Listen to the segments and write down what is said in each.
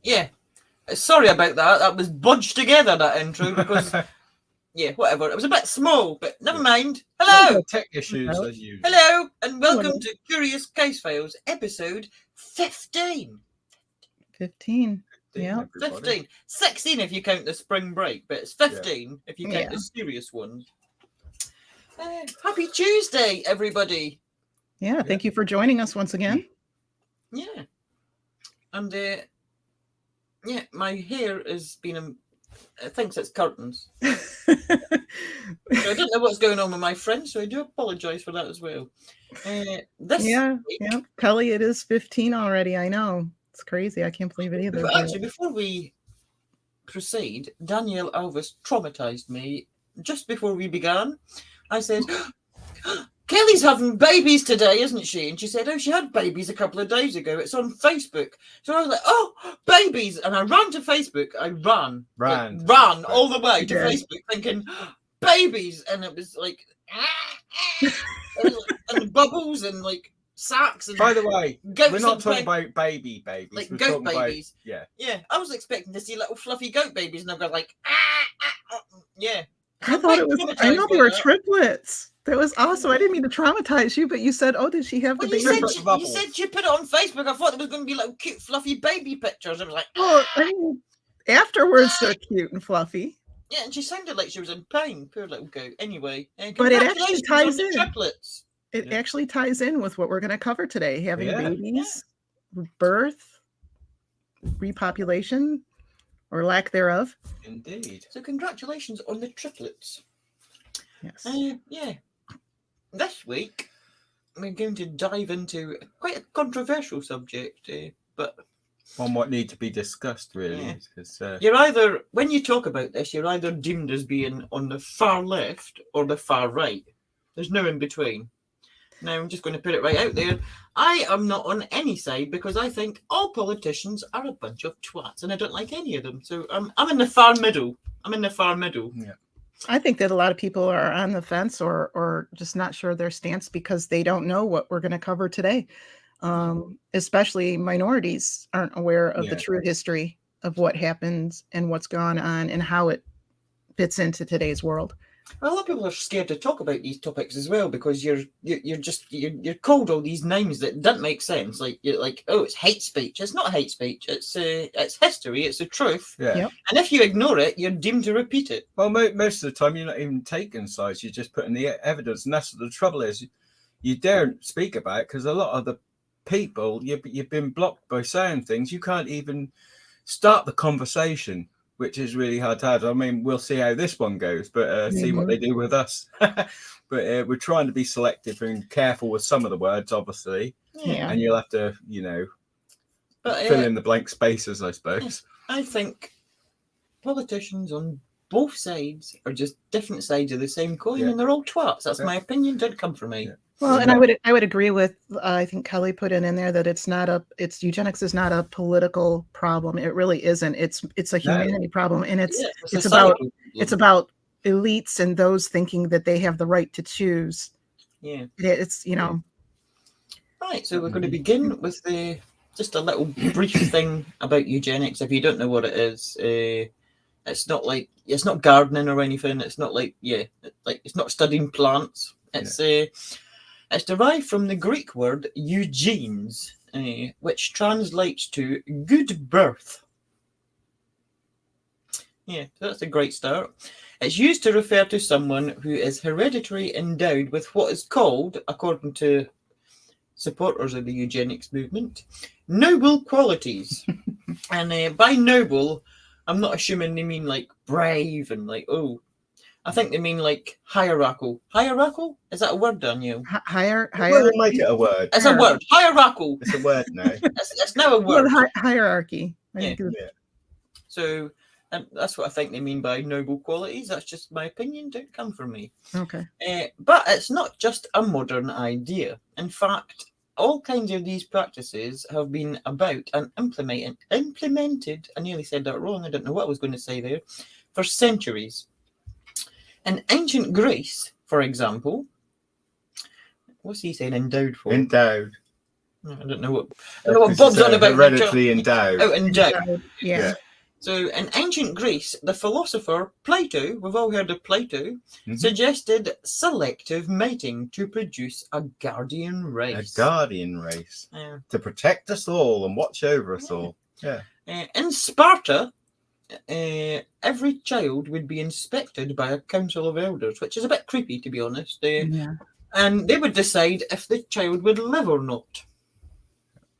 Yeah. Sorry about that. That was budged together, that intro, because, yeah, whatever. It was a bit small, but never mind. Hello! Tech issues as usual. Hello, and welcome to Curious Casefiles, episode 15. 15. Yeah. 15. 16 if you count the spring break, but it's 15 if you count the serious ones. Happy Tuesday, everybody. Yeah, thank you for joining us once again. Yeah. And, yeah, my hair has been, thinks it's curtains. So I don't know what's going on with my friend, so I do apologise for that as well. Kelly, it is 15 already. I know. It's crazy. I can't believe it either. But actually, before we proceed, Danielle Alvis traumatized me just before we began. I said, Kelly's having babies today, isn't she? And she said, oh, she had babies a couple of days ago. It's on Facebook. So I was like, oh, babies. And I ran to Facebook. I ran all the way to Facebook thinking, babies. And it was like, and bubbles and like sacks. And by the way, we're not talking about babies. Like we're goat babies. About, yeah. I was expecting to see little fluffy goat babies, and I've got like, yeah. I thought it was. I know they were triplets. That was awesome. I didn't mean to traumatize you, but you said, "Oh, did she have the baby?" You said she put it on Facebook. I thought there was going to be little cute, fluffy baby pictures. I was like, "Oh, I mean, afterwards they're cute and fluffy." Yeah, and she sounded like she was in pain. Poor little goat. Anyway, but it actually ties in. Triplets. It actually ties in with what we're going to cover today: having babies, birth, repopulation, or lack thereof. Indeed. So, congratulations on the triplets. Yes. Yeah. This week, we're going to dive into quite a controversial subject, but one what need to be discussed, really. Because you're either, when you talk about this, you're either deemed as being on the far left or the far right. There's no in between. Now, I'm just going to put it right out there. I am not on any side because I think all politicians are a bunch of twats, and I don't like any of them. So I'm in the far middle. Yeah. I think that a lot of people are on the fence or just not sure their stance because they don't know what we're going to cover today. Especially minorities aren't aware of the true history of what happens and what's gone on and how it fits into today's world. Well, a lot of people are scared to talk about these topics as well because you're called all these names that don't make sense. Like you're like, oh, it's hate speech. It's not hate speech. It's history. It's the truth. Yeah. Yep. And if you ignore it, you're deemed to repeat it. Well, most of the time you're not even taking sides. You're just putting the evidence, and that's what the trouble is. You daren't speak about it because a lot of the people you've been blocked by saying things. You can't even start the conversation, which is really hard to have. I mean, we'll see how this one goes, but see what they do with us. But we're trying to be selective and careful with some of the words, obviously. Yeah. And you'll have to, fill in the blank spaces, I suppose. I think politicians on both sides are just different sides of the same coin, and they're all twats. That's my opinion. Don't come for me. Yeah. Well, and I would agree with I think Kelly put in there that it's eugenics is not a political problem. It really isn't. It's a humanity problem, and it's about elites and those thinking that they have the right to choose. Yeah, it's Right, so we're going to begin with just a little brief thing about eugenics. If you don't know what it is, it's not gardening or anything. It's not it's not studying plants. It's derived from the Greek word eugenes, which translates to good birth. Yeah, so that's a great start. It's used to refer to someone who is hereditary endowed with what is called, according to supporters of the eugenics movement, noble qualities. And by noble, I'm not assuming they mean like brave and like, oh, I think they mean like hierarchical. Hierarchical? Is that a word, Danielle? Hierarchy. Make it a word. It's a word. Hierarchical. It's a word now. it's now a word. Well, hierarchy. So that's what I think they mean by noble qualities. That's just my opinion. Don't come for me. Okay. But it's not just a modern idea. In fact, all kinds of these practices have been about and implemented. I nearly said that wrong. I don't know what I was going to say there. For centuries. In ancient Greece, for example, what's he saying endowed for? Endowed. I don't know what Bob's on about. Hereditary endowed. Oh, endowed. Yeah. So in ancient Greece, the philosopher Plato, we've all heard of Plato, suggested selective mating to produce a guardian race. A guardian race. To protect us all and watch over us all. Yeah. In Sparta, every child would be inspected by a council of elders, which is a bit creepy, to be honest. And they would decide if the child would live or not.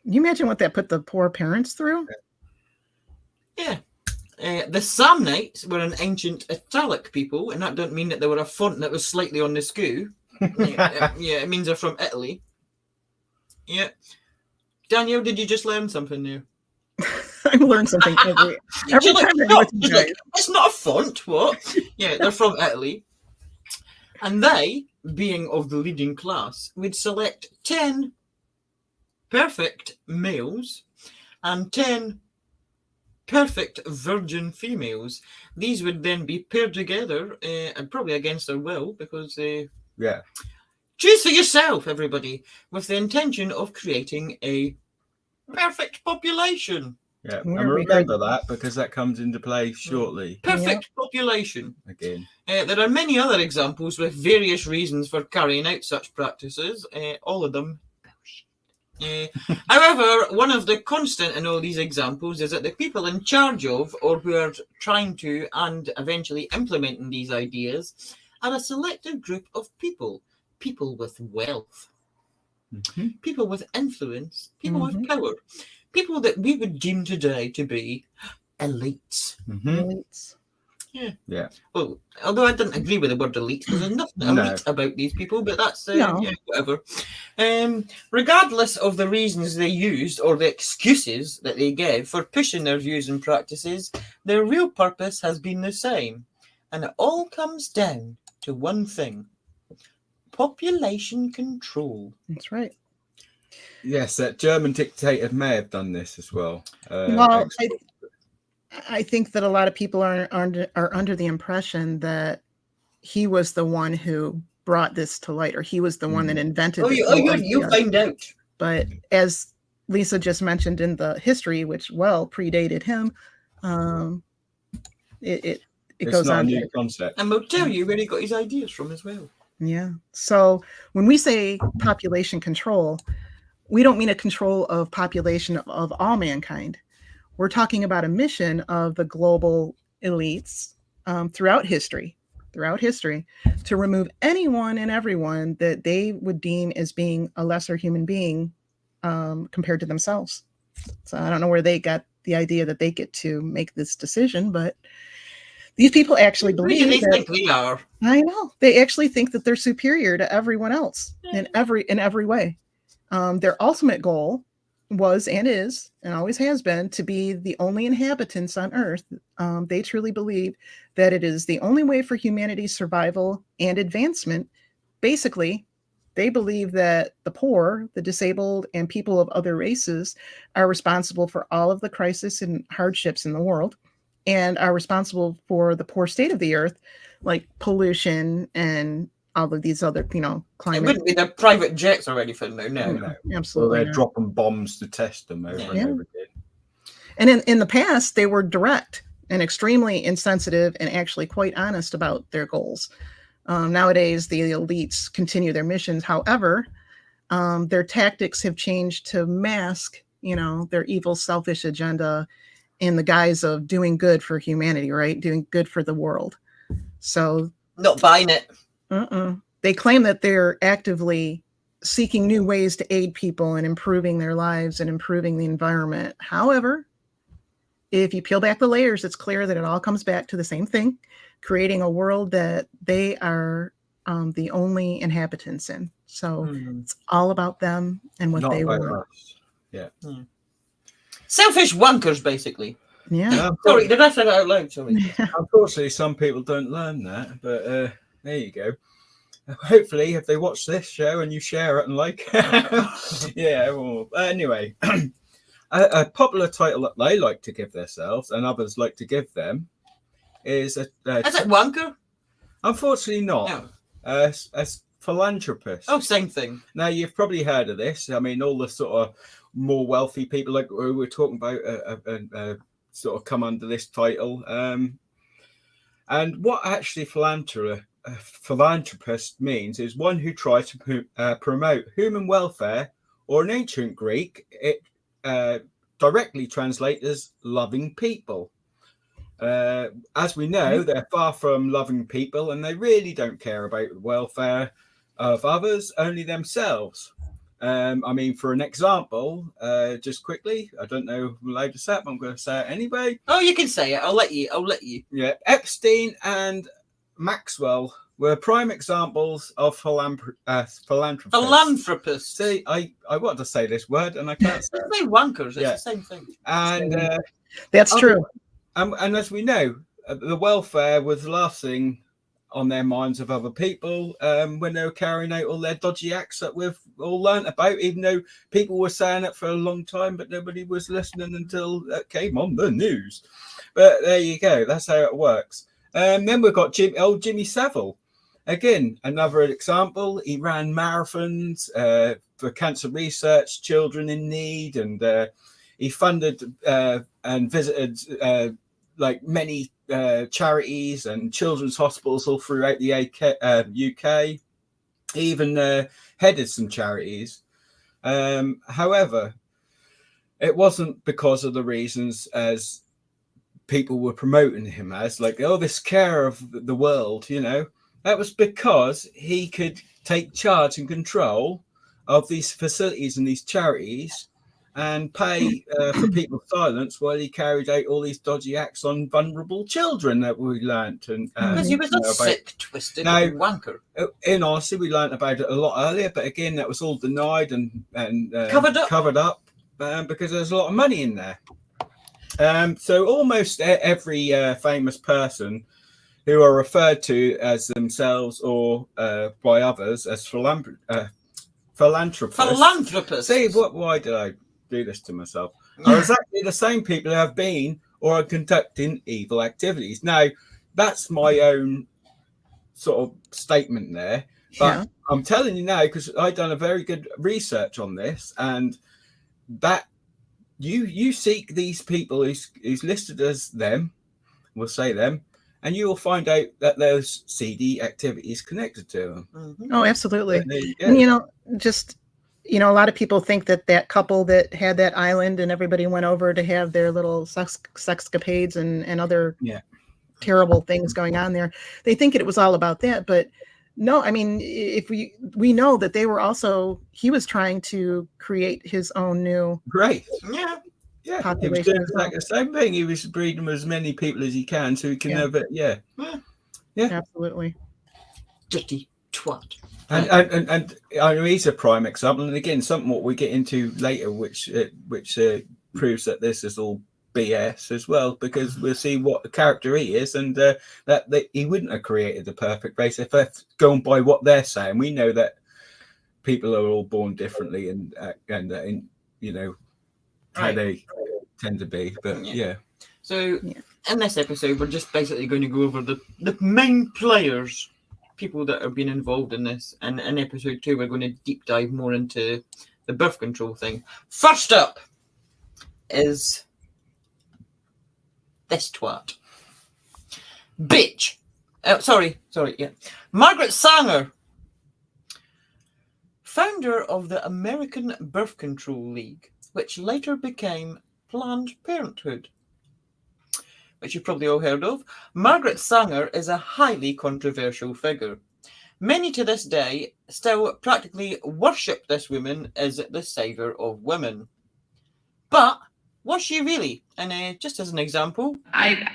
Can you imagine what that put the poor parents through? Yeah. The Samnites were an ancient Italic people, and that don't mean that they were a font that was slightly on the skew. It means they're from Italy. Yeah. Danielle, did you just learn something new? I learn something every time I'm with you guys. It's not a font, what? Yeah, they're from Italy. And they, being of the leading class, would select 10 perfect males and 10 perfect virgin females. These would then be paired together, and probably against their will, because choose for yourself, everybody, with the intention of creating a perfect population. Yeah, and remember that, because that comes into play shortly. Perfect population. Again. There are many other examples with various reasons for carrying out such practices, all of them. However, one of the constant in all these examples is that the people in charge of, or who are trying to and eventually implementing these ideas, are a selective group of people with wealth, people with influence, people with power, people that we would deem today to be elites. Elites. Yeah. Well, although I didn't agree with the word elite, because there's nothing elite about these people, but that's whatever. Regardless of the reasons they used or the excuses that they gave for pushing their views and practices, their real purpose has been the same. And it all comes down to one thing: population control. That's right. Yes, that German dictator may have done this as well. Well, I think that a lot of people are under the impression that he was the one who brought this to light, or he was the one that invented this. You'll find out. But as Lisa just mentioned in the history, which predated him, it goes not on. A new concept. And we'll tell you where he got his ideas from as well. Yeah. So when we say population control, we don't mean a control of population of all mankind. We're talking about a mission of the global elites throughout history, to remove anyone and everyone that they would deem as being a lesser human being compared to themselves. So I don't know where they got the idea that they get to make this decision, but these people actually believe that think we are. I know. They actually think that they're superior to everyone else in every way. Their ultimate goal was and is and always has been to be the only inhabitants on Earth. They truly believe that it is the only way for humanity's survival and advancement. Basically, they believe that the poor, the disabled, and people of other races are responsible for all of the crisis and hardships in the world, and are responsible for the poor state of the Earth, like pollution and all of these other, climate. It wouldn't be the private jets already for now. No, absolutely. Well, they're dropping bombs to test them over and over again. And in the past, they were direct and extremely insensitive and actually quite honest about their goals. Nowadays, the elites continue their missions. However, their tactics have changed to mask, their evil, selfish agenda in the guise of doing good for humanity, right? Doing good for the world. So not buying it. They claim that they're actively seeking new ways to aid people and improving their lives and improving the environment. However, if you peel back the layers, it's clear that it all comes back to the same thing: creating a world that they are the only inhabitants in. So it's all about them and what they want. Yeah. Selfish wankers, basically. Yeah. Sorry, did I say that out loud? Sorry. Unfortunately, some people don't learn that, but there you go. Hopefully, if they watch this show and you share it and like it. Yeah. Well, anyway, a popular title that they like to give themselves and others like to give them is is it wanker? Unfortunately, not. No. As philanthropist. Oh, same thing. Now, you've probably heard of this. I mean, all the sort of more wealthy people, like we were talking about, sort of come under this title. And what actually philanthropist means is one who tries to promote human welfare, or in ancient Greek, it directly translates as loving people. As we know, they're far from loving people, and they really don't care about the welfare of others, only themselves. I mean, for an example, just quickly, I don't know if I'm allowed to say it, but I'm going to say it anyway. Oh, you can say it. I'll let you. Yeah, Epstein and Maxwell were prime examples of philanthropists. Philanthropist. See, I want to say this word and I can't say It's no wankers. It's the same thing. And that's true. And as we know, the welfare was the last thing on their minds of other people when they were carrying out all their dodgy acts that we've all learnt about, even though people were saying it for a long time, but nobody was listening until it came on the news. But there you go. That's how it works. Then we've got Jimmy Savile. Again, another example. He ran marathons for cancer research, children in need, and he funded and visited like many charities and children's hospitals all throughout the UK. He even headed some charities. However, it wasn't because of the reasons as people were promoting him as, like, oh, this care of the world, you know. That was because he could take charge and control of these facilities and these charities and pay for people's silence while he carried out all these dodgy acts on vulnerable children that we learnt. And Because he was a sick, twisted wanker. In honesty, we learnt about it a lot earlier, but again, that was all denied and covered up because there's a lot of money in there. So almost every famous person who are referred to as themselves or by others as philanthropists. See, why did I do this to myself? Are exactly the same people who have been or are conducting evil activities. Now, that's my own sort of statement there, but I'm telling you now because I've done a very good research on this, and that you seek these people who's listed as them, we'll say them, and you will find out that there's seedy activities connected to them. Mm-hmm. Oh, absolutely. And, a lot of people think that couple that had that island and everybody went over to have their little sexcapades and other terrible things going on there. They think it was all about that, but no, I mean, if we know that he was trying to create his own new he was doing exactly the same thing. He was breeding as many people as he can so he can have it. Yeah, absolutely. Dirty twat. And I know he's a prime example, and again, something what we get into later, which proves that this is all BS as well, because we'll see what character he is, and that he wouldn't have created the perfect race if that's going by what they're saying. We know that people are all born differently, and how they tend to be, but So in this episode, we're just basically going to go over the main players, people that have been involved in this, and in episode 2 we're going to deep dive more into the birth control thing. First up is this twat. Bitch. Margaret Sanger, founder of the American Birth Control League, which later became Planned Parenthood, which you've probably all heard of. Margaret Sanger is a highly controversial figure. Many to this day still practically worship this woman as the saviour of women. But was she really? And just as an example, I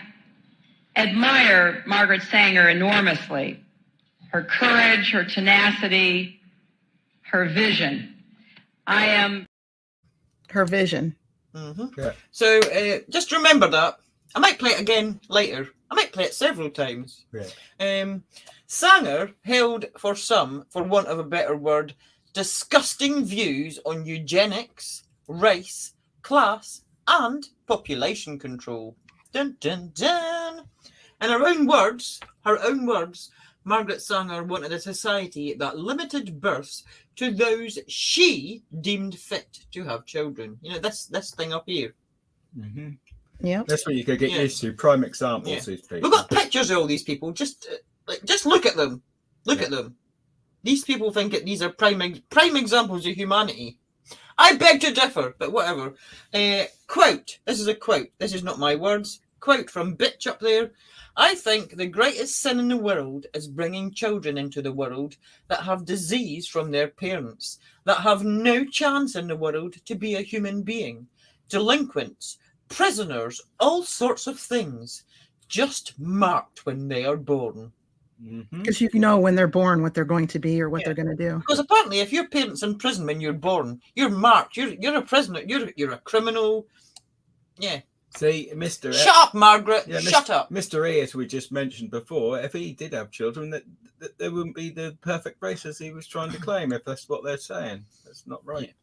admire Margaret Sanger enormously. Her courage, her tenacity, her vision. Her vision. Mm-hmm. Yeah. So just remember that. I might play it again later. I might play it several times. Yeah. Sanger held, for some, for want of a better word, disgusting views on eugenics, race, class, and population control. Dun, dun, dun. In her own words, Margaret Sanger wanted a society that limited births to those she deemed fit to have children. You know, this thing up here. Mm-hmm. Yeah. That's what you could get Yeah. used to. Prime examples, Yeah. these people. We've got pictures of all these people. Just look at them. Look at them. These people think that these are prime examples of humanity. I beg to differ, but whatever. Quote. This is a quote. This is not my words. Quote from Bitch up there. I think the greatest sin in the world is bringing children into the world that have disease from their parents, that have no chance in the world to be a human being. Delinquents, prisoners, all sorts of things, just marked when they are born. Because you know when they're born what they're going to be or what they're going to do. Because apparently, if your parents in prison when you're born, you're marked. You're a prisoner. You're a criminal. Yeah. See, Mr. Shut up, Margaret. Yeah, Shut up. Mr. E, as we just mentioned before, if he did have children, that there wouldn't be the perfect race as he was trying to claim. If that's what they're saying, that's not right.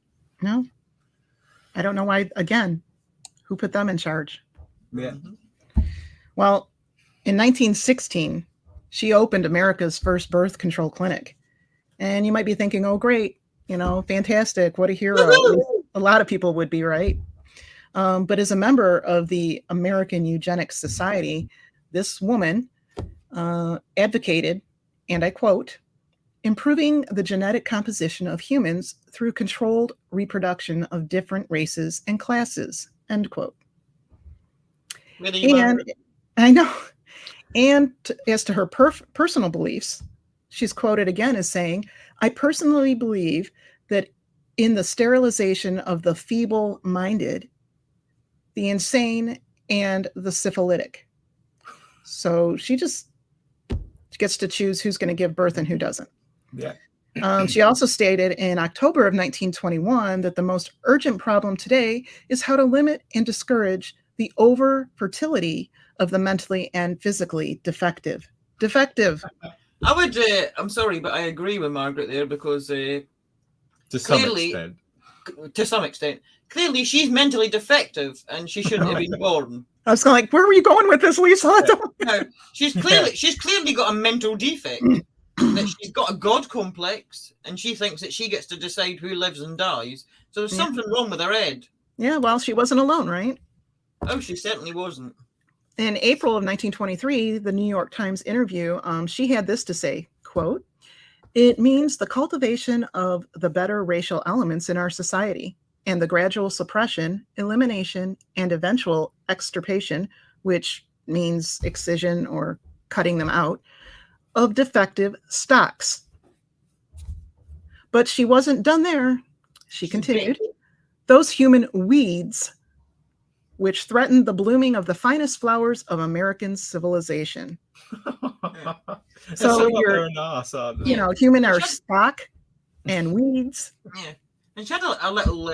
No, I don't know why. Again, who put them in charge? Yeah. Well, in 1916, she opened America's first birth control clinic. And you might be thinking, oh, great, you know, fantastic. What a hero. A lot of people would be, right? But as a member of the American Eugenics Society, this woman advocated, and I quote, improving the genetic composition of humans through controlled reproduction of different races and classes, end quote. And I know. And as to her personal beliefs, she's quoted again as saying, I personally believe that in the sterilization of the feeble-minded, the insane, and the syphilitic. So she just gets to choose who's going to give birth and who doesn't. Yeah. She also stated in October of 1921 that the most urgent problem today is how to limit and discourage the over-fertility of the mentally and physically defective. I would. I'm sorry, but I agree with Margaret there because to some extent, clearly she's mentally defective and she shouldn't have been born. I was going like, where were you going with this, Lisa? No, she's clearly got a mental defect. That she's got a God complex and she thinks that she gets to decide who lives and dies. So there's something wrong with her head. Yeah, well, she wasn't alone, right? Oh, she certainly wasn't. In April of 1923, the New York Times interview, she had this to say, quote, it means the cultivation of the better racial elements in our society and the gradual suppression, elimination, and eventual extirpation, which means excision or cutting them out, of defective stocks. But she wasn't done there. She continued, those human weeds which threatened the blooming of the finest flowers of American civilization. So you're, you know, human are stock and weeds. Yeah. And she had a little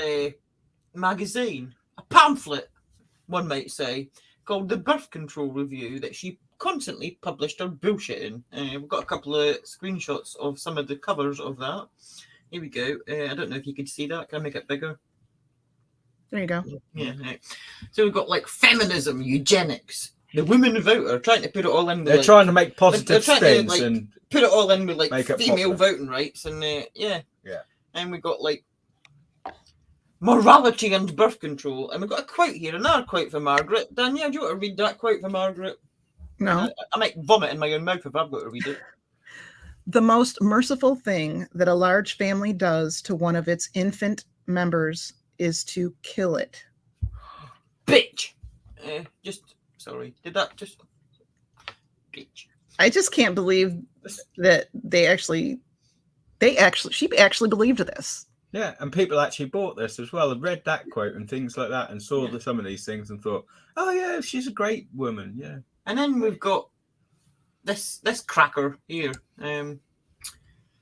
magazine, a pamphlet, one might say, called the Birth Control Review that she constantly published her bullshit in. We've got a couple of screenshots of some of the covers of that. Here we go. I don't know if you can see that. Can I make it bigger? There you go. Yeah. Right. So we've got like feminism, eugenics, the women voter, trying to put it all in. They're trying to make positive spins to, and put it all in with like female popular voting rights and yeah. And we got like morality and birth control, and we've got a quote here, another quote for Margaret. Danielle, do you want to read that quote for Margaret? No. I might vomit in my own mouth if I've got to read it. The most merciful thing that a large family does to one of its infant members is to kill it. Bitch. Sorry. Did that just... Bitch. I just can't believe that she actually believed this. Yeah, and people actually bought this as well and read that quote and things like that and saw some of these things and thought, oh yeah, she's a great woman, yeah. And then we've got this cracker here.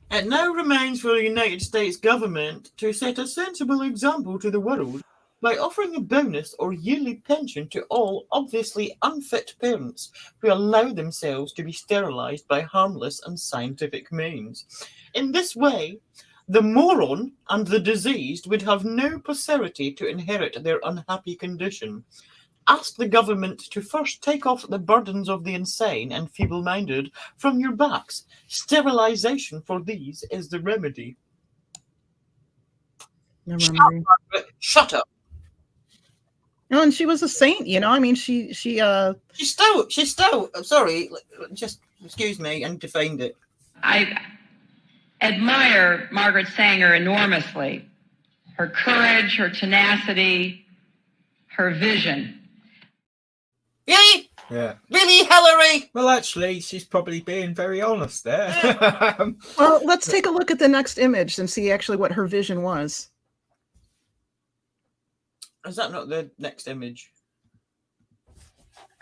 It now remains for the United States government to set a sensible example to the world by offering a bonus or yearly pension to all obviously unfit parents who allow themselves to be sterilized by harmless and scientific means. In this way, the moron and the diseased would have no posterity to inherit their unhappy condition. Ask the government to first take off the burdens of the insane and feeble-minded from your backs. Sterilization for these is the remedy. The remedy. Shut up. No, and she was a saint, you know. I mean, she's still. Sorry, just excuse me, and defined it. I admire Margaret Sanger enormously. Her courage, her tenacity, her vision. Really? Yeah. Really, Hillary? Well, actually, she's probably being very honest there. Well, let's take a look at the next image and see actually what her vision was. Is that not the next image?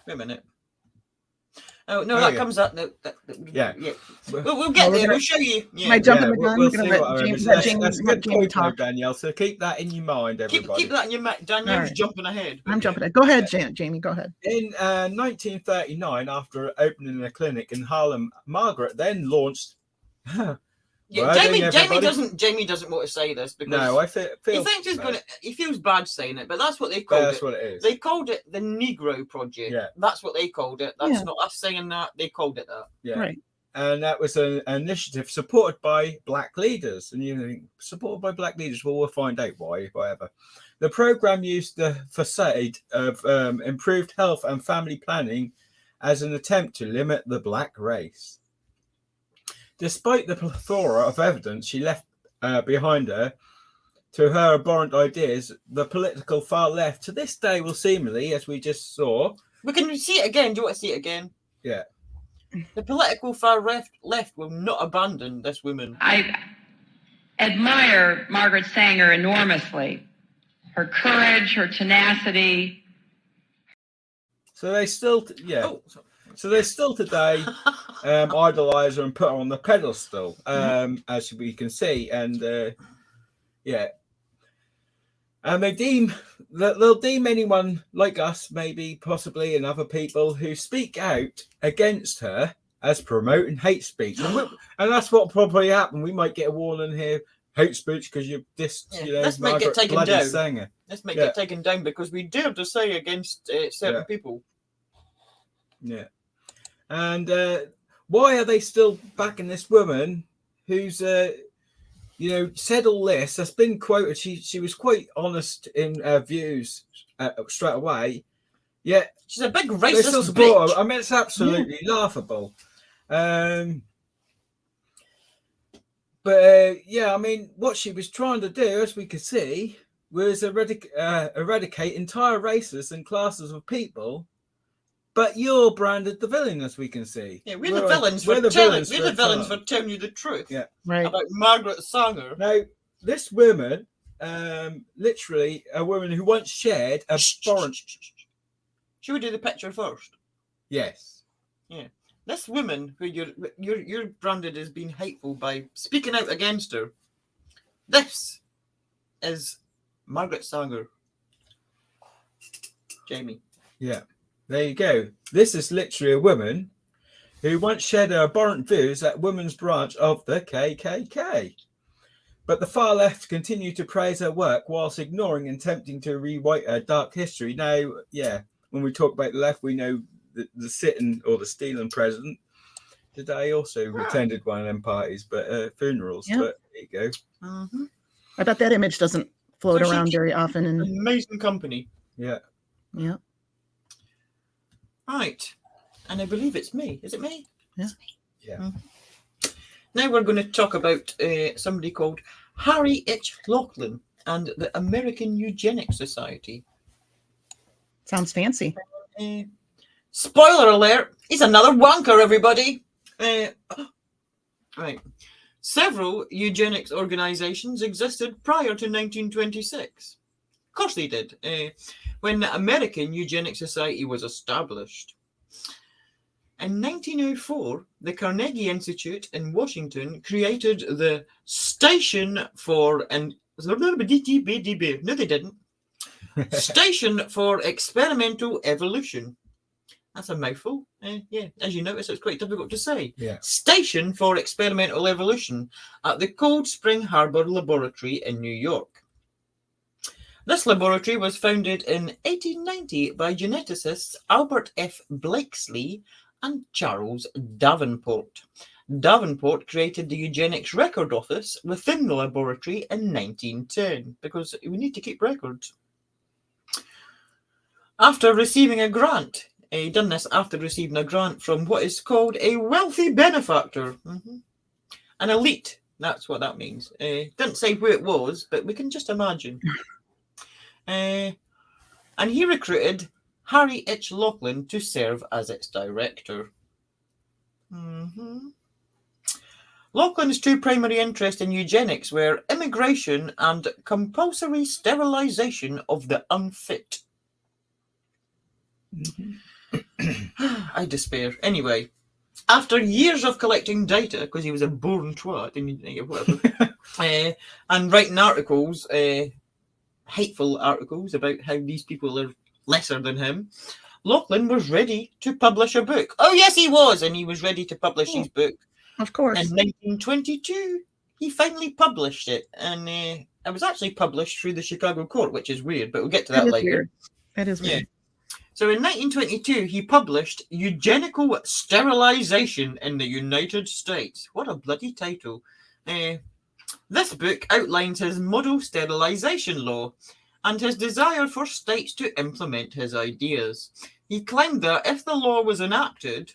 Wait a minute. Oh no, that comes up. No, yeah. We'll get there. We'll show you. Yeah. Am I jumping the gun? We'll We're see gonna what let Jamie That's good talk. Danielle. So keep that in your mind, everybody. Keep that in your mind. Danielle's jumping ahead. I'm jumping ahead. Go ahead, Jamie. Go ahead. In 1939, after opening a clinic in Harlem, Margaret then launched. Yeah, Jamie doesn't want to say this because no, I feel he thinks he feels bad saying it, but that's what they called it. That's what it is. They called it the Negro Project. Yeah, that's what they called it. That's not us saying that. They called it that. Yeah, right. And that was an initiative supported by black leaders. And you know, supported by black leaders. Well, we'll find out why. Whatever. The program used the facade of improved health and family planning as an attempt to limit the black race. Despite the plethora of evidence she left behind her to her abhorrent ideas, the political far left to this day will seemingly, as we just saw... We can see it again. Do you want to see it again? Yeah. The political far left will not abandon this woman. I admire Margaret Sanger enormously. Her courage, her tenacity. So they still... So they still today idolize her and put her on the pedestal, as we can see, and and they'll deem anyone like us, maybe, possibly, and other people who speak out against her as promoting hate speech, and that's what probably happened. We might get a warning here: hate speech because you dissed, let's make it taken down. Sanger. Let's make it taken down because we dare to say against certain people. Yeah. And why are they still backing this woman who's, said all this? That's been quoted. She was quite honest in her views straight away. Yeah, she's a big racist bitch. I mean, it's absolutely laughable. But I mean, what she was trying to do, as we could see, was eradicate entire races and classes of people. But you're branded the villain, as we can see. Yeah, we're the villains for telling you the truth. Yeah, right. About Margaret Sanger. Now, this woman, literally a woman who once shared a foreign. Should we do the picture first? Yes. Yeah. This woman who you're branded as being hateful by speaking out against her. This is Margaret Sanger. Jamie. Yeah. There you go. This is literally a woman who once shared her abhorrent views at women's branch of the KKK. But the far left continue to praise her work whilst ignoring and attempting to rewrite her dark history. Now, when we talk about the left, we know the sitting or the stealing president today also attended one of them parties, but funerals. Yep. But there you go. Mm-hmm. I bet that image doesn't float around very often. Amazing company. Yeah. Yeah. Right, and I believe it's me. Is it me? Yeah. Yeah. Mm-hmm. Now we're going to talk about somebody called Harry H. Laughlin and the American Eugenics Society. Sounds fancy. Spoiler alert, he's another wanker, everybody. Right. Several eugenics organizations existed prior to 1926. Of course they did. When the American Eugenics Society was established. In 1904, the Carnegie Institute in Washington created the Station for... No, they didn't. Station for Experimental Evolution. That's a mouthful. As you notice, it's quite difficult to say. Yeah. Station for Experimental Evolution at the Cold Spring Harbor Laboratory in New York. This laboratory was founded in 1890 by geneticists Albert F. Blakesley and Charles Davenport. Davenport created the Eugenics Record Office within the laboratory in 1910 because we need to keep records. After receiving a grant, he done this after receiving a grant from what is called a wealthy benefactor, an elite. That's what that means. Didn't say who it was, but we can just imagine. And he recruited Harry H. Laughlin to serve as its director. Laughlin's two primary interests in eugenics were immigration and compulsory sterilization of the unfit. I despair. Anyway, after years of collecting data, because he was a born twat and whatever, and writing articles, hateful articles about how these people are lesser than him, Laughlin was ready to publish a book. Oh, yes, he was. And he was ready to publish his book. Of course. In 1922, he finally published it. And it was actually published through the Chicago court, which is weird, but we'll get to that later. Weird. That is weird. So in 1922, he published Eugenical Sterilization in the United States. What a bloody title. This book outlines his model sterilization law and his desire for states to implement his ideas. He claimed that if the law was enacted,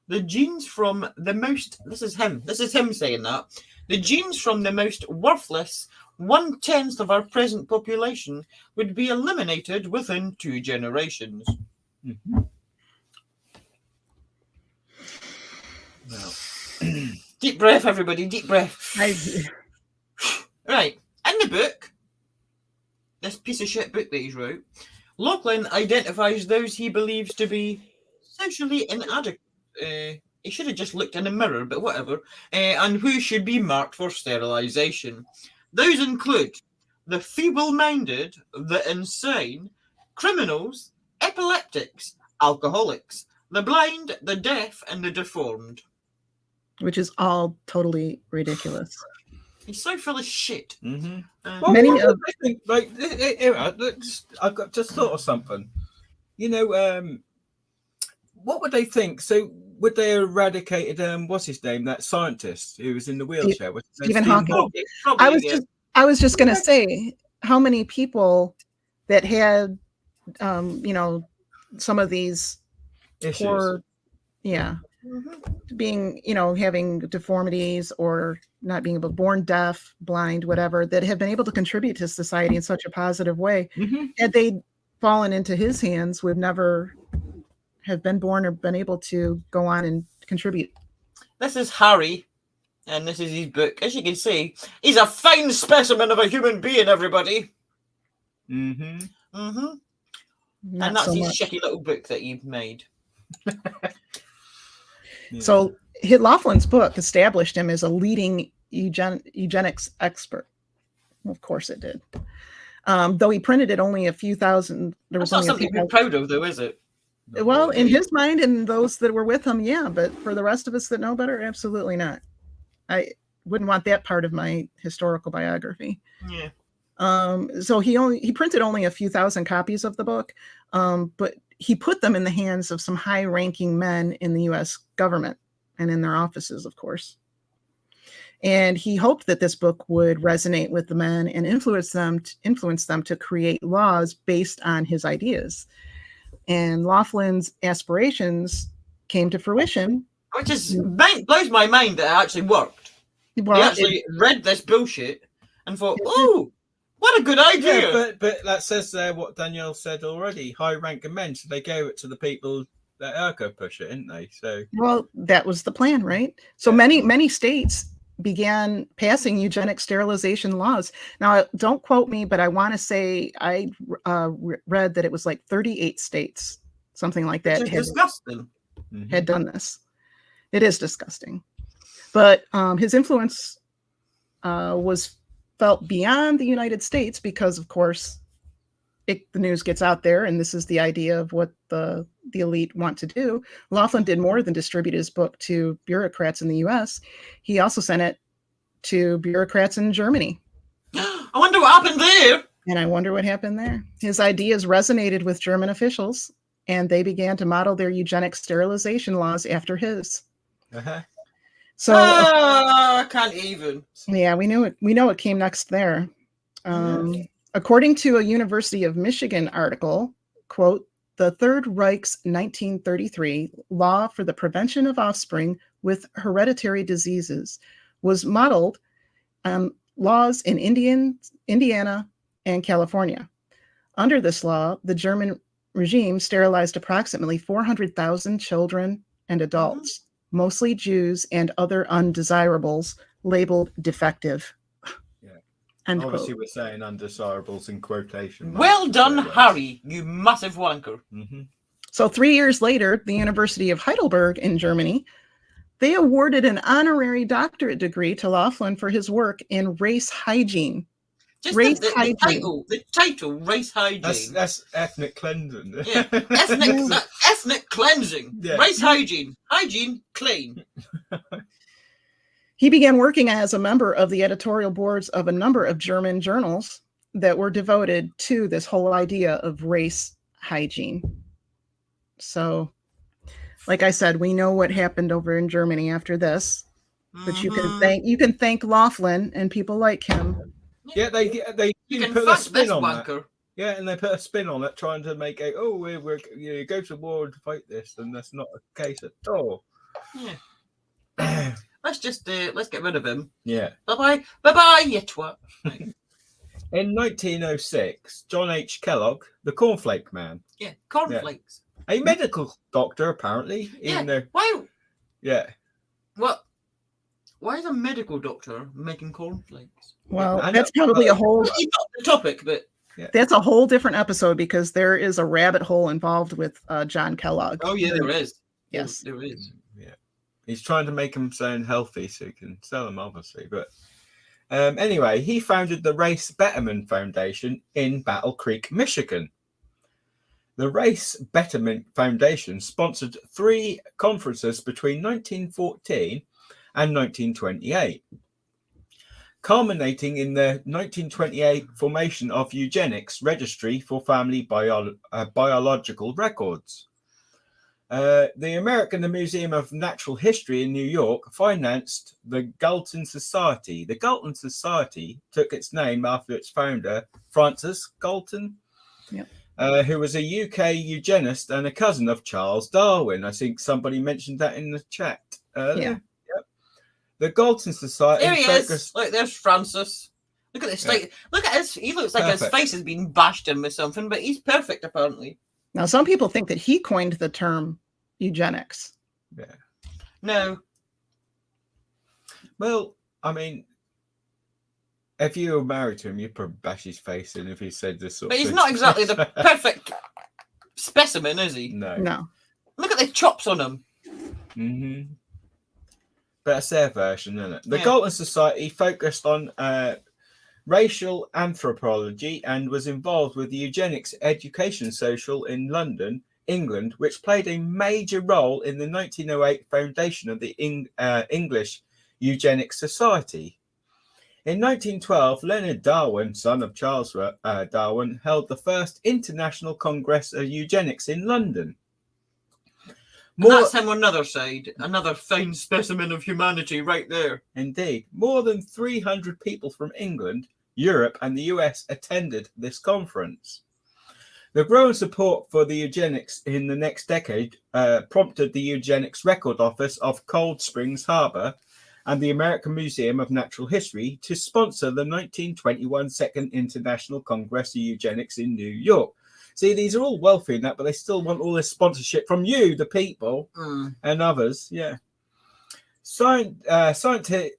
the genes from the most, this is him saying that, the genes from the most worthless 1/10 of our present population would be eliminated within 2 generations. Well, deep breath, everybody, deep breath. Right, in the book, this piece of shit book that he's wrote, Laughlin identifies those he believes to be socially inadequate. He should have just looked in a mirror, but whatever. And who should be marked for sterilization. Those include the feeble-minded, the insane, criminals, epileptics, alcoholics, the blind, the deaf, and the deformed. Which is all totally ridiculous. He's so full of shit. Well, Many of I think, like, I've got just thought of something. You know, what would they think? So, would they have eradicated what's his name? That scientist who was in the wheelchair. Stephen Hawking. I was just gonna say, how many people that had, some of these issues. poor, being, having deformities or not being able, born deaf, blind, whatever, that have been able to contribute to society in such a positive way, had they fallen into his hands, would never have been born or been able to go on and contribute. This is Harry, and this is his book. As you can see, he's a fine specimen of a human being, everybody. And that's his shitty little book that he made. So Laughlin's book established him as a leading eugenics expert. Of course it did. Though he printed it only a few thousand. There was That's not something to be proud of, though, is it? Well, in his mind and those that were with him, yeah. But for the rest of us that know better, absolutely not. I wouldn't want that part of my historical biography. Yeah. So he printed only a few thousand copies of the book, but he put them in the hands of some high-ranking men in the U.S. government and in their offices, of course. And he hoped that this book would resonate with the men and influence them to create laws based on his ideas. And Laughlin's aspirations came to fruition. Which blows my mind that it actually worked. Well, he actually read this bullshit and thought, "Oh, what a good idea!" Yeah, but that says there what Danielle said already: high-ranking men. So they gave it to the people that are going to push it, didn't they? So that was the plan, right? So many states began passing eugenic sterilization laws. Now, don't quote me, but I want to say I read that it was like 38 states, something like that, had done this. It is disgusting. But his influence was felt beyond the United States because, of course, the news gets out there, and this is the idea of what the elite want to do. Laughlin did more than distribute his book to bureaucrats in the U.S. He also sent it to bureaucrats in Germany. I wonder what happened there. And I wonder what happened there. His ideas resonated with German officials, and they began to model their eugenic sterilization laws after his. Uh-huh. So, I can't even. yeah, we know it came next there. According to a University of Michigan article, quote, the Third Reich's 1933 law for the prevention of offspring with hereditary diseases was modeled on laws in Indiana, and California. Under this law, the German regime sterilized approximately 400,000 children and adults, mostly Jews and other undesirables labeled defective. Yeah. End Obviously, quote. we're saying undesirables in quotation. Well done, Harry, you massive wanker. Mm-hmm. So 3 years later, the University of Heidelberg in Germany, they awarded an honorary doctorate degree to Laughlin for his work in race hygiene. Just Race the hygiene. title, race hygiene. That's ethnic cleansing. Yeah. Ethnic cleansing. Yeah. Race hygiene. Hygiene, clean. He began working as a member of the editorial boards of a number of German journals that were devoted to this whole idea of race hygiene. So, like I said, we know what happened over in Germany after this, but you can thank Laughlin and people like him. Yeah, they You can put a fuck spin this on that. wanker. Yeah, and they put a spin on it, trying to make it. Oh, we're go to war to fight this, and that's not the case at all. Yeah. Let's get rid of him. Yeah. Bye bye, you twat. In 1906, John H. Kellogg, the cornflake man, Yeah, cornflakes. a medical doctor apparently, even though Why? yeah. What? Why is a medical doctor making cornflakes? Well, I that's know. probably a whole It's not the topic, but that's a whole different episode because there is a rabbit hole involved with John Kellogg. oh yeah, there is. Yes. There is. Yeah, he's trying to make them sound healthy so he can sell them, obviously. But anyway, he founded the Race Betterment Foundation in Battle Creek, Michigan. The Race Betterment Foundation sponsored 3 conferences between 1914 and 1928, culminating in the 1928 formation of Eugenics Registry for Family Biological Records. The American Museum of Natural History in New York financed the Galton Society. The Galton Society took its name after its founder, Francis Galton, who was a UK eugenist and a cousin of Charles Darwin. I think somebody mentioned that in the chat earlier. Yeah. The Galton Society. There he is. Look, there's Francis. Look at this state. Yeah. Look at his. He looks like his face has been bashed in with something, but he's perfect apparently. Now, some people think that he coined the term eugenics. Yeah. No. Well, I mean, if you were married to him, you'd probably bash his face in if he said this sort of thing. But he's not exactly the perfect specimen, is he? No. Look at the chops on him. Mm-hmm. But that's their version, isn't it? The Galton Society focused on racial anthropology and was involved with the Eugenics Education Social in London, England, which played a major role in the 1908 foundation of the English Eugenics Society. In 1912, Leonard Darwin, son of Charles Darwin, held the first International Congress of Eugenics in London. That's him on another side. Another fine specimen of humanity right there. Indeed. More than 300 people from England, Europe and the US attended this conference. The growing support for the eugenics in the next decade prompted the Eugenics Record Office of Cold Springs Harbor and the American Museum of Natural History to sponsor the 1921 Second International Congress of Eugenics in New York. See, these are all wealthy and that, but they still want all this sponsorship from you, the people, and others. Yeah. Scientist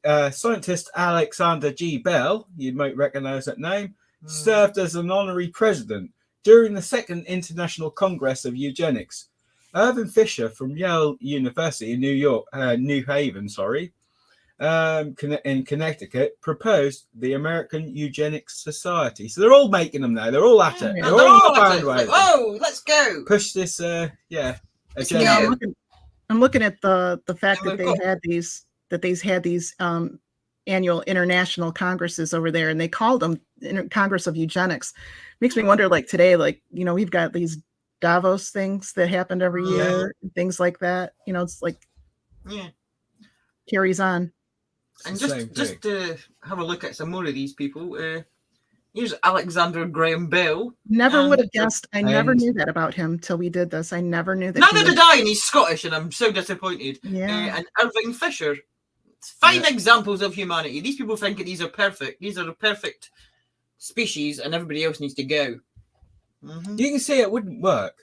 Alexander G. Bell, you might recognize that name, served as an honorary president during the Second International Congress of Eugenics. Irving Fisher from Yale University in New Haven, in Connecticut, proposed the American Eugenics Society. So they're all making them now. They're all at it. Yeah. They're all on the bandwagon. Oh, let's go. Push this, agenda. Yeah, I'm looking at the fact that they had these annual international congresses over there, and they called them Congress of Eugenics. Makes me wonder, like today, like, you know, we've got these Davos things that happened every year, and things like that. You know, it's like carries on. And just to have a look at some more of these people, here's Alexander Graham Bell. Never would have guessed. I never knew that about him till we did this. I never knew that. Neither did I, and he's Scottish, and I'm so disappointed. Yeah. And Irving Fisher. Fine examples of humanity. These people think that these are perfect. These are a perfect species, and everybody else needs to go. Mm-hmm. You can see it wouldn't work.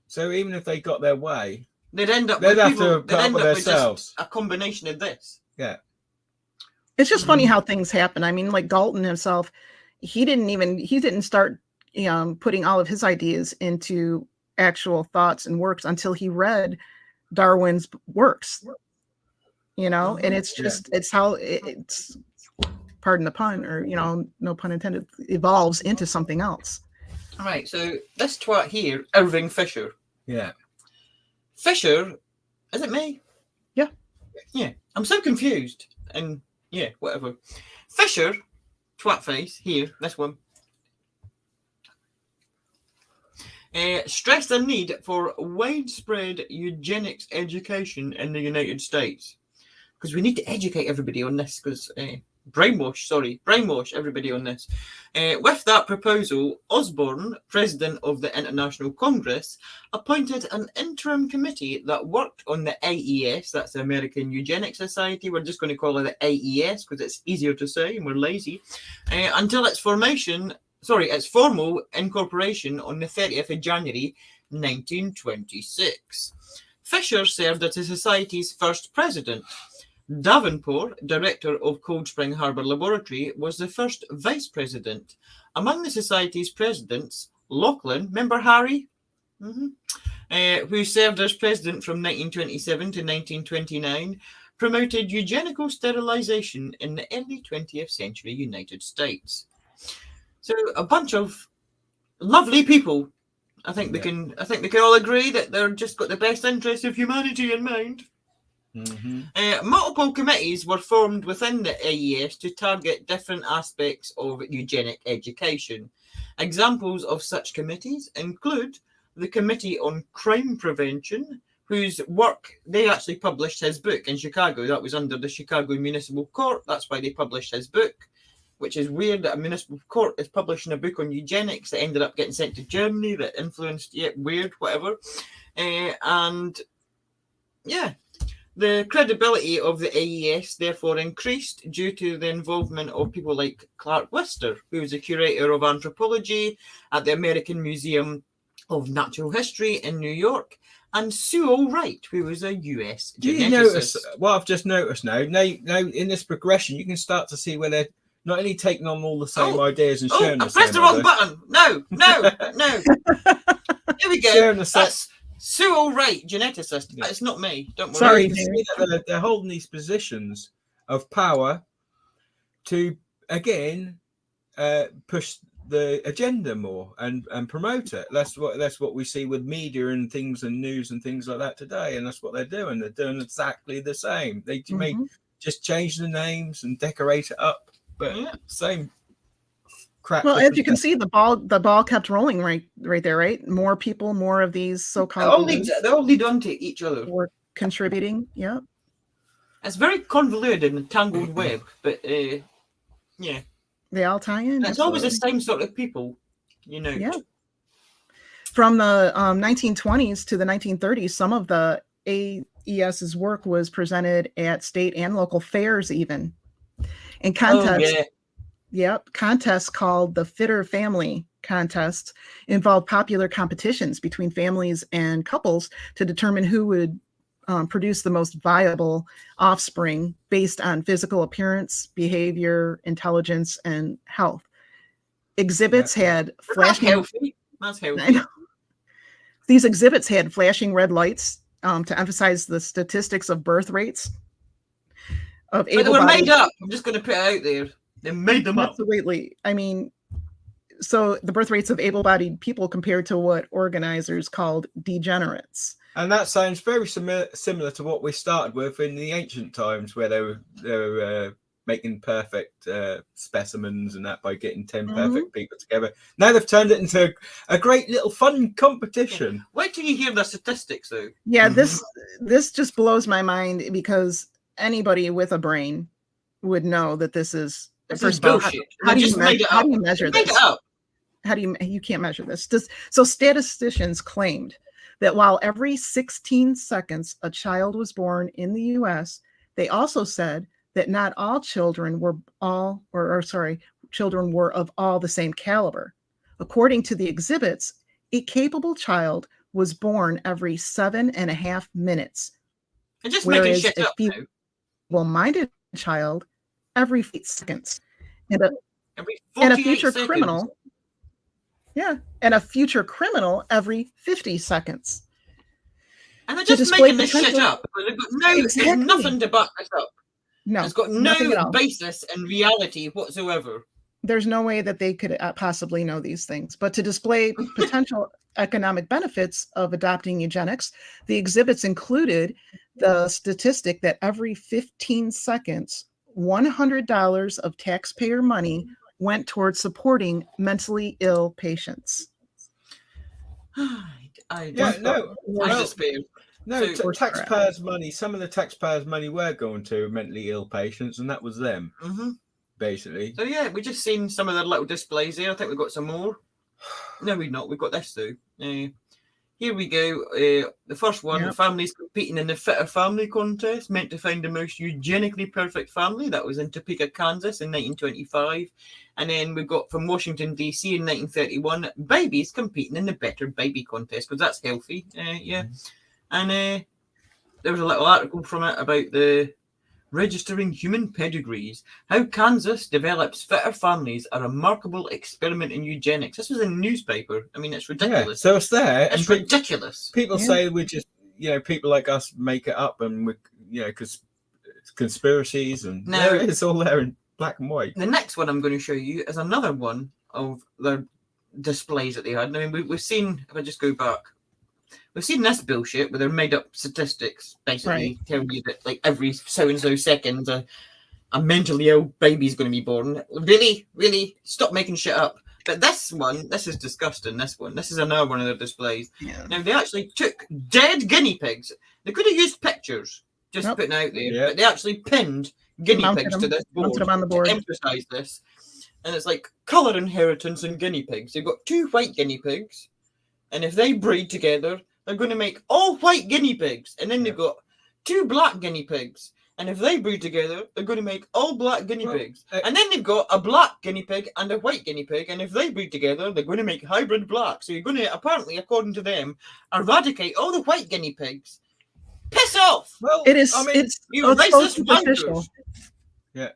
So even if they got their way, they'd end up. They'd with have people, to put up with themselves. A combination of this. Yeah. It's just funny how things happen. I mean, like Galton himself, he didn't start putting all of his ideas into actual thoughts and works until he read Darwin's works. You know, and it's just it's how it's, pardon the pun, or, you know, no pun intended, evolves into something else. All right, so this twat here, Irving Fisher. Yeah. Fisher, is it me? Yeah. Yeah, I'm so confused. And yeah, whatever. Fisher, twat face, here, this one. Stressed the need for widespread eugenics education in the United States. Because we need to educate everybody on this, because brainwash everybody on this. With that proposal, Osborne, president of the International Congress, appointed an interim committee that worked on the AES, that's the American Eugenics Society. We're just going to call it the AES because it's easier to say and we're lazy, until its formal incorporation on the 30th of January 1926. Fisher served as the Society's first president. Davenport, director of Cold Spring Harbor Laboratory, was the first vice president. Among the Society's presidents, Lachlan, remember Harry? Who served as president from 1927 to 1929, promoted eugenical sterilization in the early 20th century United States. So a bunch of lovely people. I think we can all agree that they're just got the best interests of humanity in mind. Multiple committees were formed within the AES to target different aspects of eugenic education. Examples of such committees include the Committee on Crime Prevention, whose work, they actually published his book in Chicago. That was under the Chicago Municipal Court. That's why they published his book, which is weird that a municipal court is publishing a book on eugenics that ended up getting sent to Germany, that influenced, weird, whatever. The credibility of the AES therefore increased due to the involvement of people like Clark Wister, who was a curator of anthropology at the American Museum of Natural History in New York, and Sewell Wright, who was a US geneticist. Do you notice what I've just noticed now? Now, in this progression, you can start to see where they're not only taking on all the same ideas and sharing the same I pressed the wrong button. No. Here we go. That's Sewell Wright, geneticist. Yeah. It's not me. Don't worry. Sorry, you can see that they're holding these positions of power to, again, push the agenda more and promote it. That's what we see with media and things and news and things like that today, and that's what they're doing. They're doing exactly the same. They may just change the names and decorate it up, but same crap. Well, as you can see, the ball kept rolling right there, right? More people, more of these so-called they all lead on to each other. Were contributing. Yeah, it's very convoluted and tangled web, but they all tie in. It's always the same sort of people, you know. Yeah. From the 1920s to the 1930s, some of the AES's work was presented at state and local fairs, even. And contests. Yep. Contests called the Fitter Family Contest involved popular competitions between families and couples to determine who would produce the most viable offspring based on physical appearance, behavior, intelligence, and health. Exhibits had flashing. That's healthy. These exhibits had flashing red lights to emphasize the statistics of birth rates. But they were made up. I'm just going to put it out there. They made them up. Absolutely. I mean, so the birth rates of able-bodied people compared to what organizers called degenerates. And that sounds very similar to what we started with in the ancient times, where they were making perfect specimens and that by getting 10 perfect people together. Now they've turned it into a great little fun competition. Wait till you hear the statistics, though. Yeah, this just blows my mind, because anybody with a brain would know that this is first of all, bullshit. How do you measure this? You can't measure this. So statisticians claimed that while every 16 seconds a child was born in the US, they also said that not all children were children were of all the same caliber. According to the exhibits, a capable child was born every 7.5 minutes. And just making shit up now. Well-minded child every 8 seconds. And a future seconds. criminal. Yeah. And a future criminal every 50 seconds. And they're just making this shit up. They've got nothing to back this up. No. It's got no basis in reality whatsoever. There's no way that they could possibly know these things. But to display potential economic benefits of adopting eugenics, the exhibits included the statistic that every 15 seconds, $100 of taxpayer money went towards supporting mentally ill patients. Taxpayers' money. Some of the taxpayers' money were going to mentally ill patients, and that was them, basically. So yeah, we just seen some of the little displays here. I think we've got some more. No, we've not. We've got this though. Here we go. The first one, the families competing in the Fitter Family Contest, meant to find the most eugenically perfect family. That was in Topeka, Kansas in 1925. And then we've got from Washington, D.C. in 1931, babies competing in the Better Baby Contest, because that's healthy. And there was a little article from it about the registering human pedigrees, how Kansas develops fitter families, a remarkable experiment in eugenics. This was in the newspaper. I mean, it's ridiculous. Yeah, so it's there. It's ridiculous. People say we just, people like us make it up, and we, because conspiracies, and there it is, all there in black and white. The next one I'm going to show you is another one of the displays that they had. I mean, we've seen, if I just go back, we've seen this bullshit where they're made up statistics, basically telling you that like every so and so seconds a mentally ill baby's going to be born. Really, stop making shit up. But this one, this is disgusting. This is another one of their displays. Yeah. Now they actually took dead guinea pigs. They could have used pictures, just putting out there, but they actually pinned guinea pigs to this board, on the board to emphasize this. And it's like color inheritance in guinea pigs. You've got 2 white guinea pigs, and if they breed together, they're going to make all white guinea pigs. And then they've got 2 black guinea pigs, and if they breed together, they're going to make all black guinea pigs. And then they've got a black guinea pig and a white guinea pig, and if they breed together, they're going to make hybrid black. So you're going to, apparently, according to them, eradicate all the white guinea pigs. Piss off! Well, it is. I mean, it's so superficial. Yeah.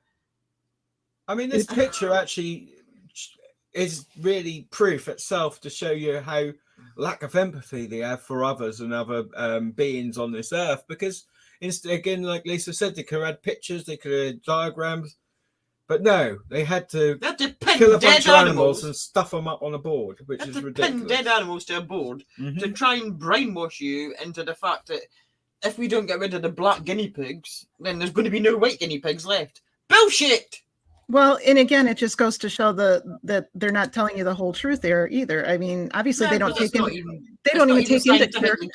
I mean, this picture actually is really proof itself to show you how lack of empathy they have for others and other beings on this earth. Because, again, like Lisa said, they could have had pictures, they could have had diagrams, but no, they had to kill a bunch of animals and stuff them up on a board, which is ridiculous. Pin dead animals to a board to try and brainwash you into the fact that if we don't get rid of the black guinea pigs, then there's going to be no white guinea pigs left. Bullshit! Well, and again, it just goes to show that they're not telling you the whole truth there either. I mean, obviously they don't take into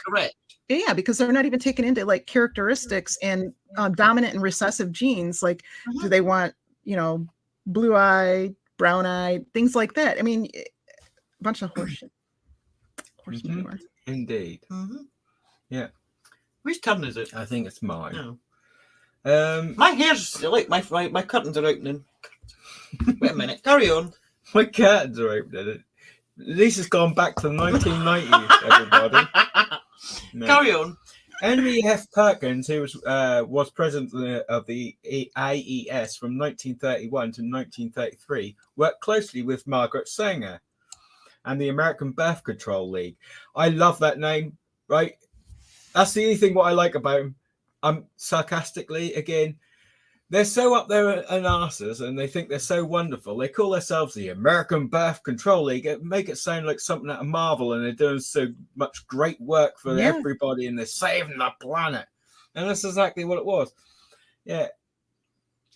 correct. Yeah, because they're not even taking into like characteristics and dominant and recessive genes. Like, do they want, blue-eyed, brown-eyed, things like that? I mean, a bunch of horseshit. Indeed. Yeah. Which turn is it? I think it's mine. No. My hair's like my curtains are opening. Wait a minute. Carry on. My curtains are opening. Lisa's gone back to the 1990s, everybody. No. Carry on. Henry F. Perkins, who was president of the IES from 1931 to 1933, worked closely with Margaret Sanger and the American Birth Control League. I love that name, right? That's the only thing what I like about him. Sarcastically, again, they're so up their asses and they think they're so wonderful. They call themselves the American Birth Control League. Make it sound like something out of Marvel, and they're doing so much great work for everybody, and they're saving the planet. And that's exactly what it was. Yeah.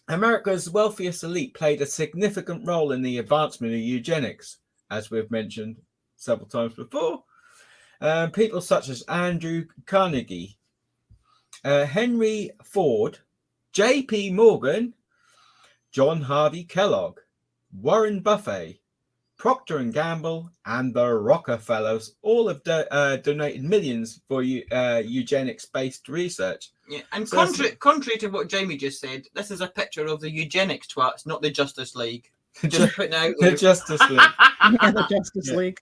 America's wealthiest elite played a significant role in the advancement of eugenics, as we've mentioned several times before. People such as Andrew Carnegie, Henry Ford, J.P. Morgan, John Harvey Kellogg, Warren Buffett, Procter & Gamble, and the Rockefellers all have donated millions for eugenics-based research. Yeah, and So contrary to what Jamie just said, this is a picture of the eugenics twats, not the Justice League. Just putting out The there. Justice League. Yeah, the Justice Yeah. League.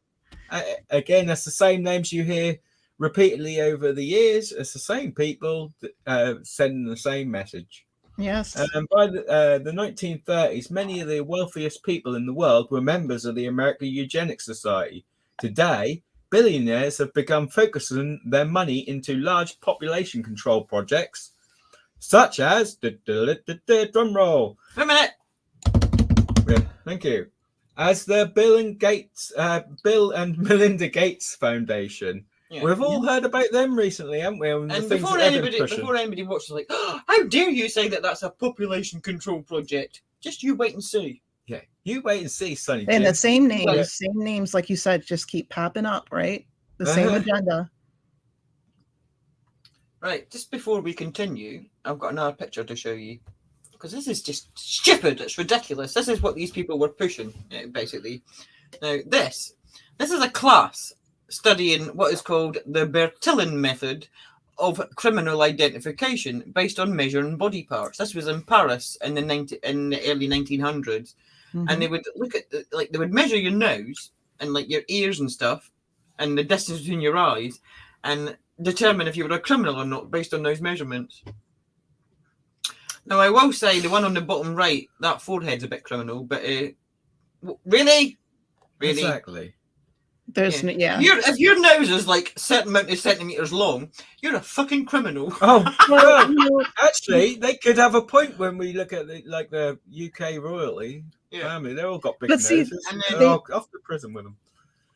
Again, that's the same names you hear repeatedly over the years. It's the same people sending the same message. Yes. By the 1930s, many of the wealthiest people in the world were members of the American Eugenics Society. Today, billionaires have begun focusing their money into large population control projects, such as drum roll. Wait a minute. Yeah, thank you. As the Bill and Melinda Gates Foundation. Yeah. We've all heard about them recently, haven't we? And before anybody watches, like, oh, how dare you say that that's a population control project? Just you wait and see. Yeah, you wait and see, Sonny. And the Jim. same names, like you said, just keep popping up, right? The same agenda. Right, just before we continue, I've got another picture to show you. Because this is just stupid. It's ridiculous. This is what these people were pushing, basically. Now, this is a class studying what is called the Bertillon method of criminal identification based on measuring body parts. This was in Paris in the early 1900s. And they would look at they would measure your nose and like your ears and stuff and the distance between your eyes and determine if you were a criminal or not based on those measurements. Now, I will say the one on the bottom right, that forehead's a bit criminal, but really? Exactly. There's yeah. If your nose is like a certain amount of centimeters long, you're a fucking criminal. Oh, well, actually, they could have a point when we look at the UK royalty family. They all got big noses. And they're all off to prison with them.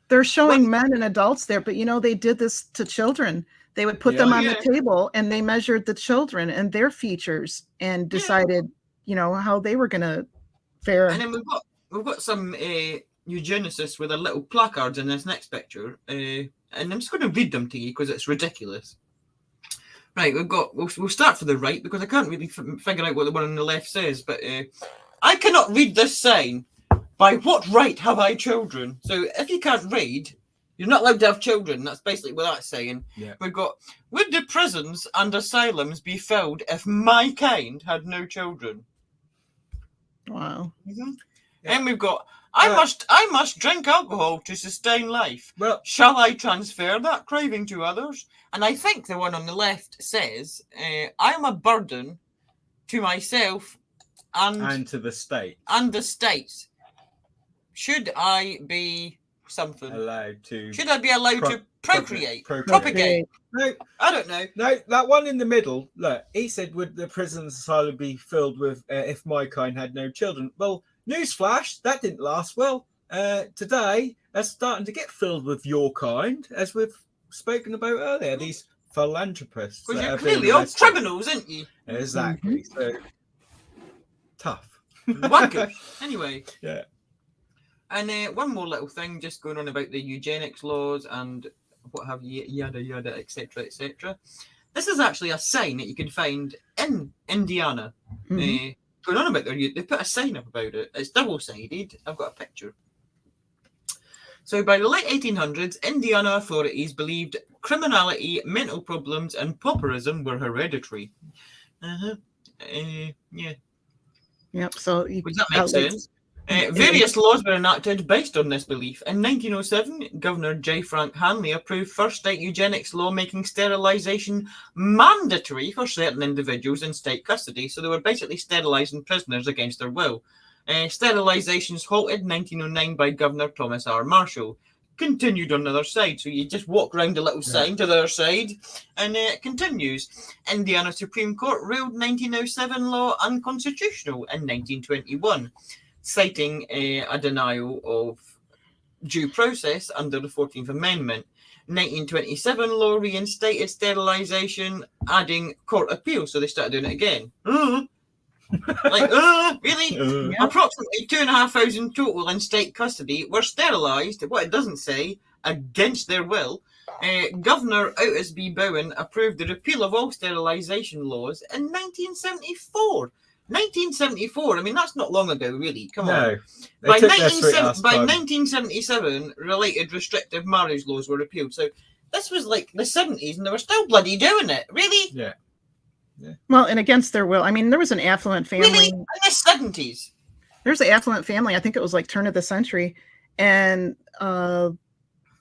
They're showing men and adults there, but they did this to children. They would put them on the table and they measured the children and their features and decided, how they were going to fare. And then we've got some eugenicists with their little placards in this next picture, and I'm just going to read them to you because it's ridiculous. Right, we'll start for the right because I can't really figure out what the one on the left says, but I cannot read this sign. By what right have I children? So if you can't read, you're not allowed to have children. That's basically what that's saying. Yeah. We've got, would the prisons and asylums be filled if my kind had no children? Wow. Mm-hmm. Yeah. And we've got, I must drink alcohol to sustain life. Well, shall I transfer that craving to others? And I think the one on the left says, I am a burden to myself and to the state. And the state. Should I be something? Should I be allowed to procreate? Propagate? No, I don't know. No, that one in the middle. Look, he said, would the prison asylum be filled with if my kind had no children? Well, newsflash, that didn't last well. Today, that's starting to get filled with your kind, as we've spoken about earlier. These philanthropists. Because you're clearly all criminals, aren't you? Exactly. So tough. Wankers. Anyway. Yeah. And one more little thing, just going on about the eugenics laws and what have you, yada yada, etc., etc. This is actually a sign that you can find in Indiana. Going on about there, they put a sign up about it. It's double-sided. I've got a picture. So by the late 1800s, Indiana authorities believed criminality, mental problems, and pauperism were hereditary. Yeah. Yep. So does that make sense? Various laws were enacted based on this belief. In 1907, Governor J. Frank Hanley approved first state eugenics law making sterilisation mandatory for certain individuals in state custody. So they were basically sterilising prisoners against their will. Sterilisations halted in 1909 by Governor Thomas R. Marshall. Continued on the other side. So you just walk around a little sign to the other side and it continues. Indiana Supreme Court ruled 1907 law unconstitutional in 1921. Citing a denial of due process under the 14th Amendment. 1927 law reinstated sterilisation, adding court appeal, so they started doing it again. Like, really? Yeah. Approximately 2,500 total in state custody were sterilised, what it doesn't say, against their will. Governor Otis B. Bowen approved the repeal of all sterilisation laws in 1974. 1974, I mean, that's not long ago, really. Come on. No, they By, took their sweet ass by time. 1977, related restrictive marriage laws were repealed. So this was like the 70s, and they were still bloody doing it. Really? Yeah. Well, and against their will. I mean, there was an affluent family. Really? In the 70s? There's an affluent family. I think it was like turn of the century. And the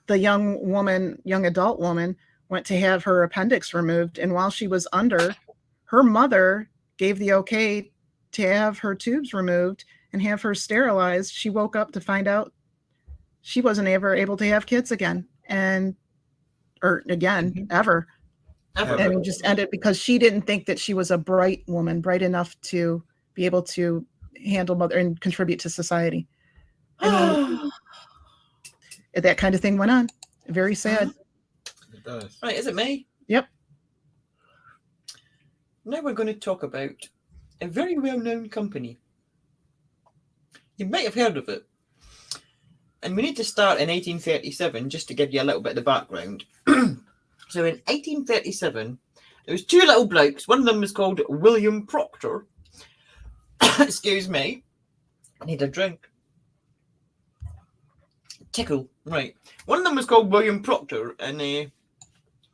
young adult woman went to have her appendix removed. And while she was under, her mother gave the okay to have her tubes removed and have her sterilized. She woke up to find out she wasn't ever able to have kids again. Ever. And it just ended because she didn't think that she was a bright woman, bright enough to be able to handle mother and contribute to society. And that kind of thing went on. Very sad. It does. Right, is it me? Yep. Now we're going to talk about a very well-known company. You might have heard of it. And we need to start in 1837 just to give you a little bit of the background. So in 1837, there was two little blokes. One of them was called William Proctor. Excuse me. I need a drink. Tickle. Right. One of them was called William Proctor, and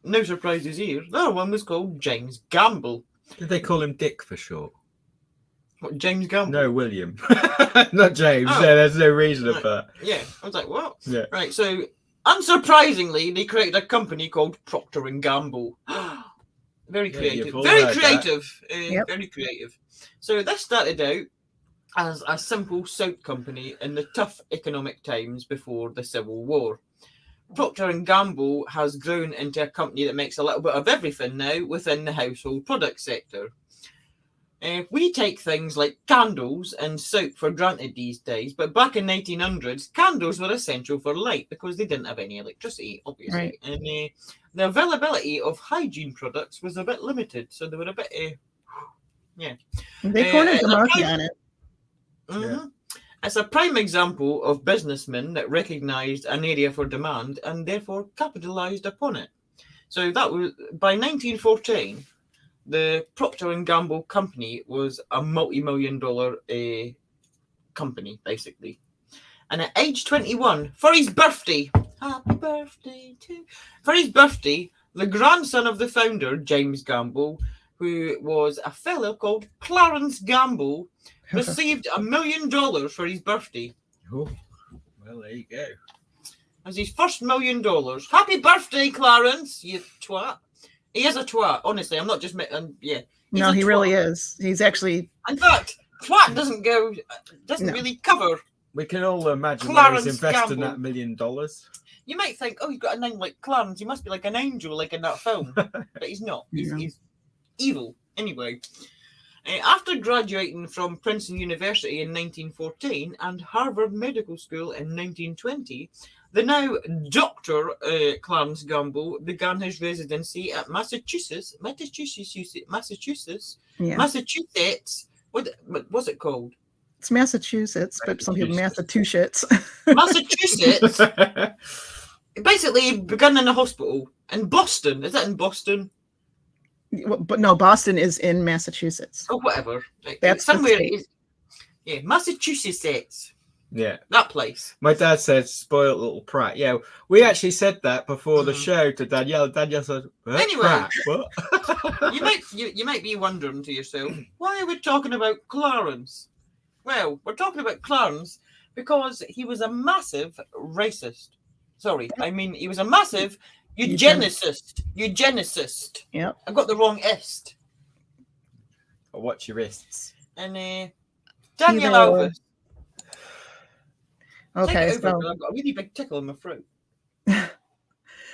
no surprises here. The other one was called James Gamble. Did they call him Dick for short? What, James Gamble? No, William. Not James. Oh. Yeah, there's no reason Right. for that. Yeah. I was like, what? Yeah. Right. So, unsurprisingly, they created a company called Procter and Gamble. Very Yeah, creative. you've all Very heard that. creative. Yep. Very creative. So this started out as a simple soap company in the tough economic times before the Civil War. Procter and Gamble has grown into a company that makes a little bit of everything now within the household product sector. We take things like candles and soap for granted these days, but back in 1900s, candles were essential for light because they didn't have any electricity, obviously. Right. And the availability of hygiene products was a bit limited, so they were a bit, They cornered the and market on it. Mhm. It's a prime example of businessmen that recognised an area for demand and therefore capitalised upon it. So that was by 1914. The Procter and Gamble company was a multi-million-dollar company, basically. And at age 21, for his birthday, happy birthday for his birthday, the grandson of the founder, James Gamble, who was a fellow called Clarence Gamble, received $1 million for his birthday. Oh, well, there you go. As his first $1 million. Happy birthday, Clarence, you twat. He is a twat, honestly. I'm not just... yeah. No, he really is. He's actually... In fact, twat doesn't really cover. We can all imagine Clarence where he's investing Gamble. that $1 million. You might think, oh, he's got a name like Clarence. He must be like an angel, like in that film. But he's not. He's evil. Anyway, after graduating from Princeton University in 1914 and Harvard Medical School in 1920, the now Dr. Clarence Gamble began his residency at Massachusetts. What was it called? It's Massachusetts, but some people Massachusetts. Massachusetts. Basically, began in a hospital in Boston. Is that in Boston? But no, Boston is in Massachusetts. Oh, whatever. That's somewhere. the state. Yeah, Massachusetts. Yeah. That place. My dad said, spoiled little prat. Yeah, we actually said that before the show to Danielle. Danielle said, Anyway. prat? What? you might be wondering to yourself, why are we talking about Clarence? Well, we're talking about Clarence because he was a massive racist. Sorry, I mean, he was a massive eugenicist. Yep. I got the wrong est. Watch your wrists. And Danielle Alves. Okay, I've got a really big tickle in my throat.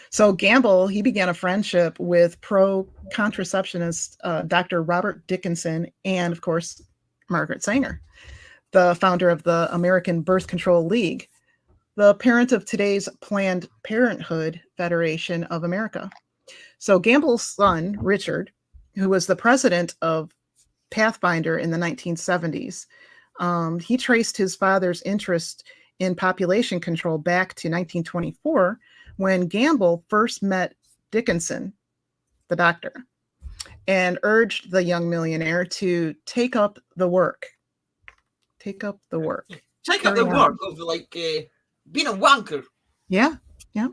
So Gamble, he began a friendship with pro-contraceptionist Dr. Robert Dickinson and, of course, Margaret Sanger, the founder of the American Birth Control League, the parent of today's Planned Parenthood Federation of America. So Gamble's son, Richard, who was the president of pathfinder in the 1970s. He traced his father's interest in population control back to 1924 when Gamble first met Dickinson, the doctor, and urged the young millionaire to take up the work. Take up the work. Take up the work of like being a wanker. Yeah, yeah.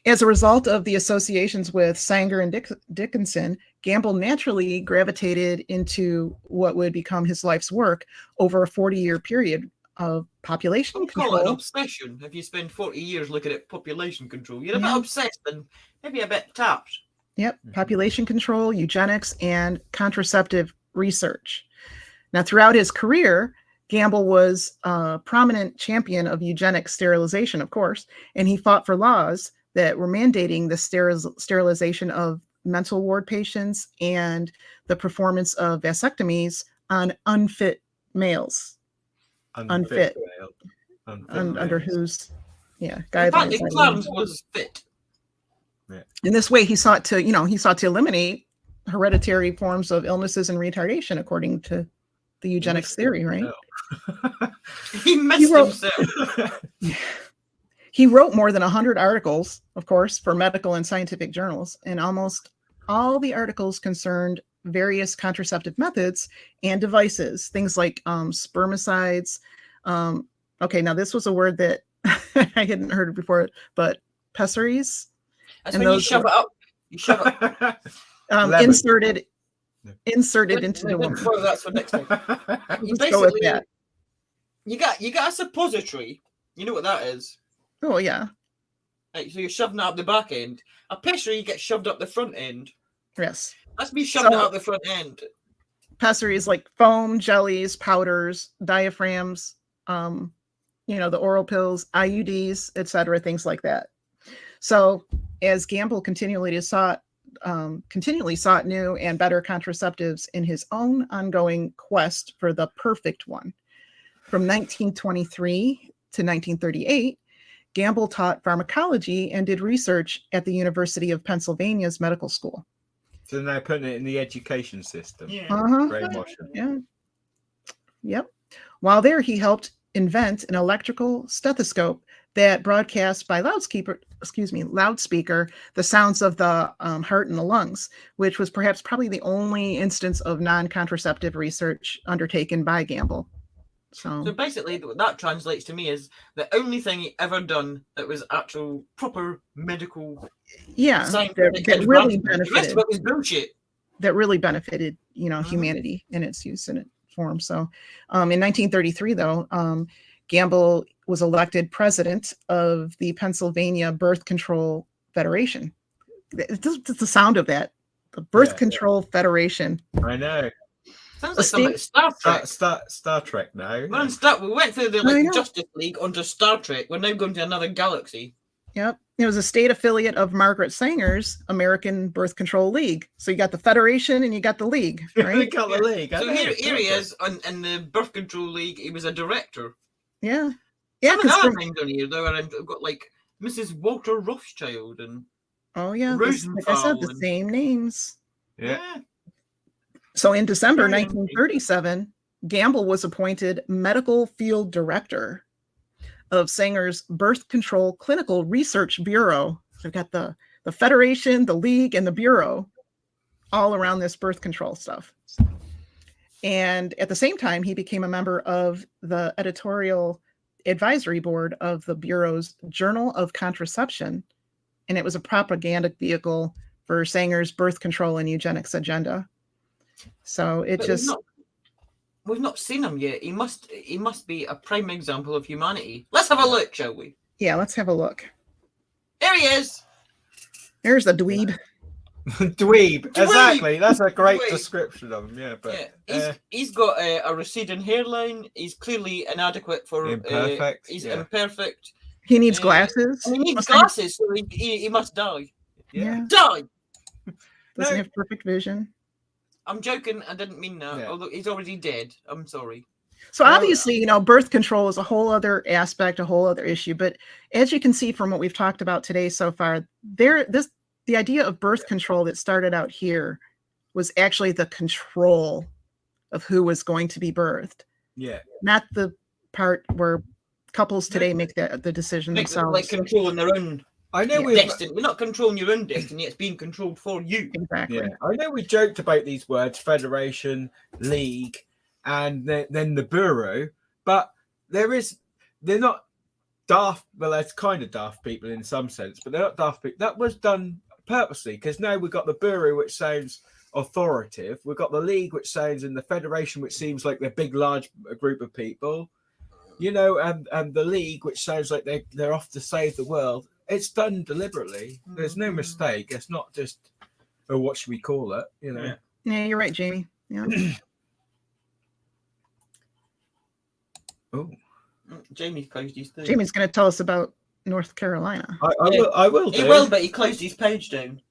As a result of the associations with Sanger and Dickinson, Gamble naturally gravitated into what would become his life's work over a 40-year period of population control. Call it an obsession if you spend 40 years looking at population control. You're a bit obsessed and maybe a bit tapped. Yep, population control, eugenics, and contraceptive research. Now, throughout his career, Gamble was a prominent champion of eugenic sterilization, of course, and he fought for laws that were mandating the sterilization of mental ward patients and the performance of vasectomies on unfit males. Unfit. Under whose guidelines. Clarence was fit. Yeah. In this way, he sought to eliminate hereditary forms of illnesses and retardation, according to the eugenics theory, right? He messed himself. He wrote more than 100 articles, of course, for medical and scientific journals, and almost all the articles concerned various contraceptive methods and devices, things like spermicides. Okay, now this was a word that I hadn't heard before, but pessaries. That's when you shove it up. You shove it. Inserted into the woman. That's for next time. You basically you got a suppository. You know what that is? Oh yeah. Right, so you're shoving it up the back end. A pessary gets shoved up the front end. Yes. That's me shoving it up the front end. Pessaries like foam, jellies, powders, diaphragms, the oral pills, IUDs, etc., things like that. So as Gamble continually sought new and better contraceptives in his own ongoing quest for the perfect one. From 1923 to 1938, Gamble taught pharmacology and did research at the University of Pennsylvania's medical school. So they're putting it in the education system. Yeah. Brainwashing. Yeah. Yep. While there, he helped invent an electrical stethoscope that broadcast by loudspeaker the sounds of the heart and the lungs, which was probably the only instance of non-contraceptive research undertaken by Gamble. So basically, what that translates to me is the only thing he ever done that was actual proper medical. Yeah, that really benefited. The rest of it was bullshit. That really benefited, humanity in its use and its form. So, in 1933, though, Gamble was elected president of the Pennsylvania Birth Control Federation. It's the sound of that, the Birth Control Federation. I know. Sounds like something Star Trek. Star Trek now. We went through the Justice League onto Star Trek. We're now going to another galaxy. Yep. It was a state affiliate of Margaret Sanger's American Birth Control League. So you got the Federation and you got the League, right? You got the League. So here he is in the Birth Control League. He was a director. Yeah. Yeah. Some other things on here, though, and I've got like Mrs. Walter Rothschild and like I said, the same names. Yeah. So in December 1937, Gamble was appointed medical field director of Sanger's Birth Control Clinical Research Bureau. So we've got the Federation, the League, and the Bureau all around this birth control stuff. And at the same time, he became a member of the editorial advisory board of the Bureau's Journal of Contraception, and it was a propaganda vehicle for Sanger's birth control and eugenics agenda. So we've not seen him yet. He must be a prime example of humanity. Let's have a look, shall we? Yeah, let's have a look. There he is. There's the dweeb. Dweeb, exactly. That's a great description of him. Yeah, but he's got a receding hairline. He's clearly inadequate for. Imperfect. He's imperfect. He needs glasses. He needs glasses, so he must die. Yeah. Die. Doesn't have perfect vision. I'm joking. I didn't mean that. Yeah. Although he's already dead. I'm sorry. So obviously, birth control is a whole other aspect, a whole other issue. But as you can see from what we've talked about today so far, the idea of birth control that started out here was actually the control of who was going to be birthed, Yeah. not the part where couples today make the decision Like themselves. controlling their own I know destiny. You're not controlling your own destiny; it's being controlled for you. Exactly. Yeah, I know we joked about these words, federation, league, and then the bureau, but they're not daft. Well, that's kind of daft people in some sense, but they're not daft people. That was done purposely, because now we've got the bureau, which sounds authoritative. We've got the league, which sounds, in the federation, which seems like they're big, large group of people, you know, and the league, which sounds like they're off to save the world. It's done deliberately. There's no mistake. It's not just, oh, what should we call it? You know. Yeah, you're right, Jamie. Yeah. Oh, Jamie's closed his thing. Jamie's going to tell us about North Carolina. I will. He will, but he closed his page down.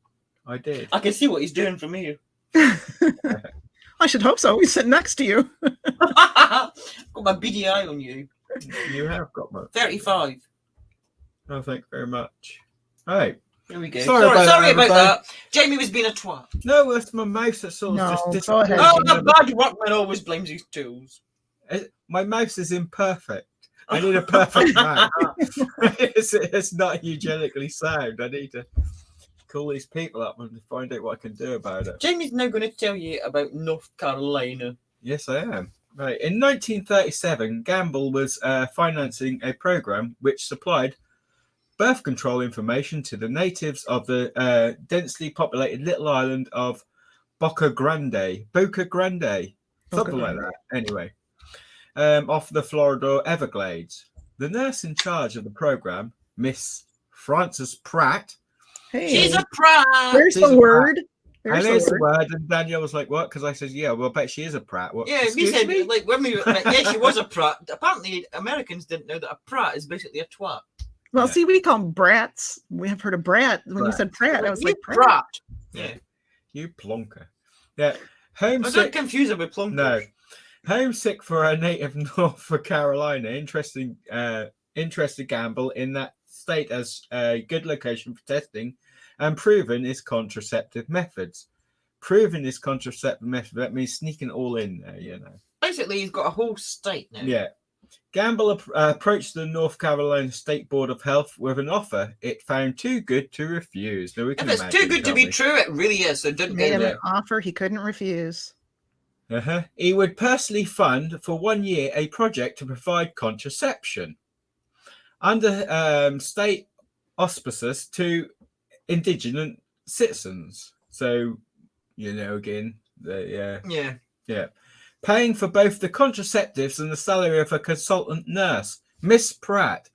I did. I can see what he's doing from here. I should hope so. He's sitting next to you. Got my beady eye on you. You have got my 35. Oh, thank you very much. All right. Here we go. Sorry about that. Jamie was being a twat. No, that's my mouse. That's all. No, just go ahead. Oh, the bad workman always blames his tools. My mouse is imperfect. I need a perfect mouse. It's not eugenically sound. I need to call these people up and find out what I can do about it. Jamie's now going to tell you about North Carolina. Yes, I am. Right. In 1937, Gamble was financing a program which supplied birth control information to the natives of the densely populated little island of Boca Grande, something like that. Anyway, off the Florida Everglades. The nurse in charge of the program, Miss Frances Pratt. Hey, She's a prat. there's She's the a word. And there's the word, and Danielle was like, "What?" Because I said, "Yeah, well, I bet she is a prat." What? Yeah, we said like when we yeah, she was a prat. Apparently, Americans didn't know that a prat is basically a twat. Well, see, we call them brats. We have heard of brat. When you said prat, I was like, prat. Yeah, you plonker. Yeah, I don't homesick. confuse it with plonker. No, homesick for a native North Carolina. Interested Gamble in that state as a good location for testing and proving his contraceptive methods. Proving his contraceptive method, that means sneaking all in there, you know. Basically, he's got a whole state now. Yeah. Gamble approached the North Carolina State Board of Health with an offer it found too good to refuse. Now, If it's too good to be true, it really is. So don't made get him it. an offer he couldn't refuse. He would personally fund for 1 year a project to provide contraception under state auspices to indigenous citizens. So, you know, again, Yeah. paying for both the contraceptives and the salary of a consultant nurse, Miss Pratt.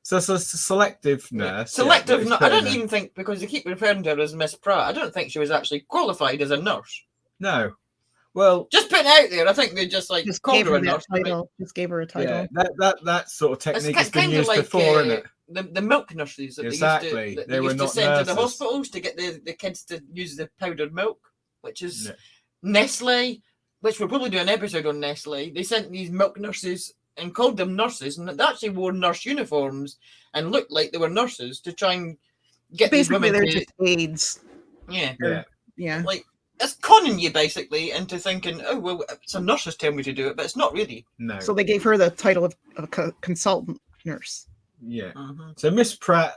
So it's a selective nurse. Selective. I don't even think, because they keep referring to her as Miss Pratt, I don't think she was actually qualified as a nurse. No. Well, just putting it out there, I think they just called her a nurse. Title. Just gave her a title. Yeah, that sort of technique has been used before, isn't it? The milk nurseries that exactly. they used to send to the hospitals to get the kids to use the powdered milk, which is Nestle, which we'll probably do an episode on Nestle. They sent these milk nurses and called them nurses, and they actually wore nurse uniforms and looked like they were nurses to try and get basically these women they're just aides. Yeah. Like, it's conning you basically into thinking, oh well, it's a nurses tell me to do it, but it's not really. No. So they gave her the title of a consultant nurse. Yeah. So Miss Pratt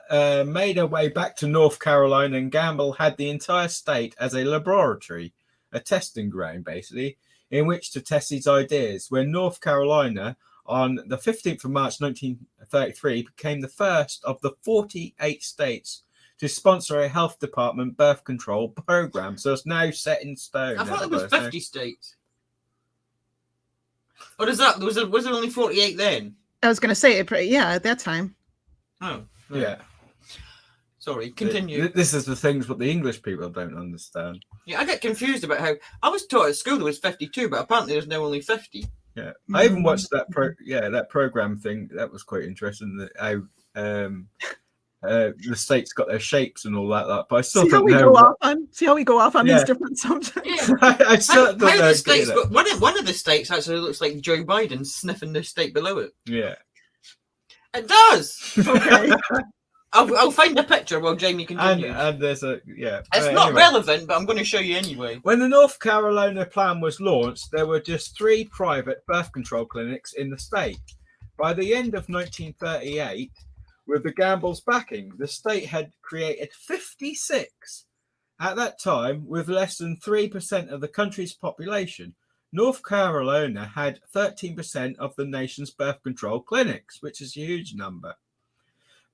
made her way back to North Carolina, and Gamble had the entire state as a laboratory, a testing ground, basically, in which to test his ideas. When North Carolina, on the 15th of March 1933, became the first of the 48 states to sponsor a health department birth control program. So it's now set in stone. I thought it was 50 states. Or is that was there only 48 then? I was going to say, yeah, at that time. Oh, yeah. Sorry, continue. This is the things what the English people don't understand. Yeah, I get confused about how I was taught at school there was 52, but apparently there's now only 50. Yeah, I even watched that that program thing. That was quite interesting. How the states got their shapes and all that. But I still see how we go off on these different subjects. Yeah. I still don't know. States got, one of the states actually looks like Joe Biden sniffing the state below it. Yeah, it does. Okay. I'll find a picture while Jamie And, continues. and there's a, yeah. It's not relevant, but I'm going to show you anyway. When the North Carolina plan was launched, there were just 3 private birth control clinics in the state. By the end of 1938, with the Gamble's backing, the state had created 56. At that time, with less than 3% of the country's population, North Carolina had 13% of the nation's birth control clinics, which is a huge number.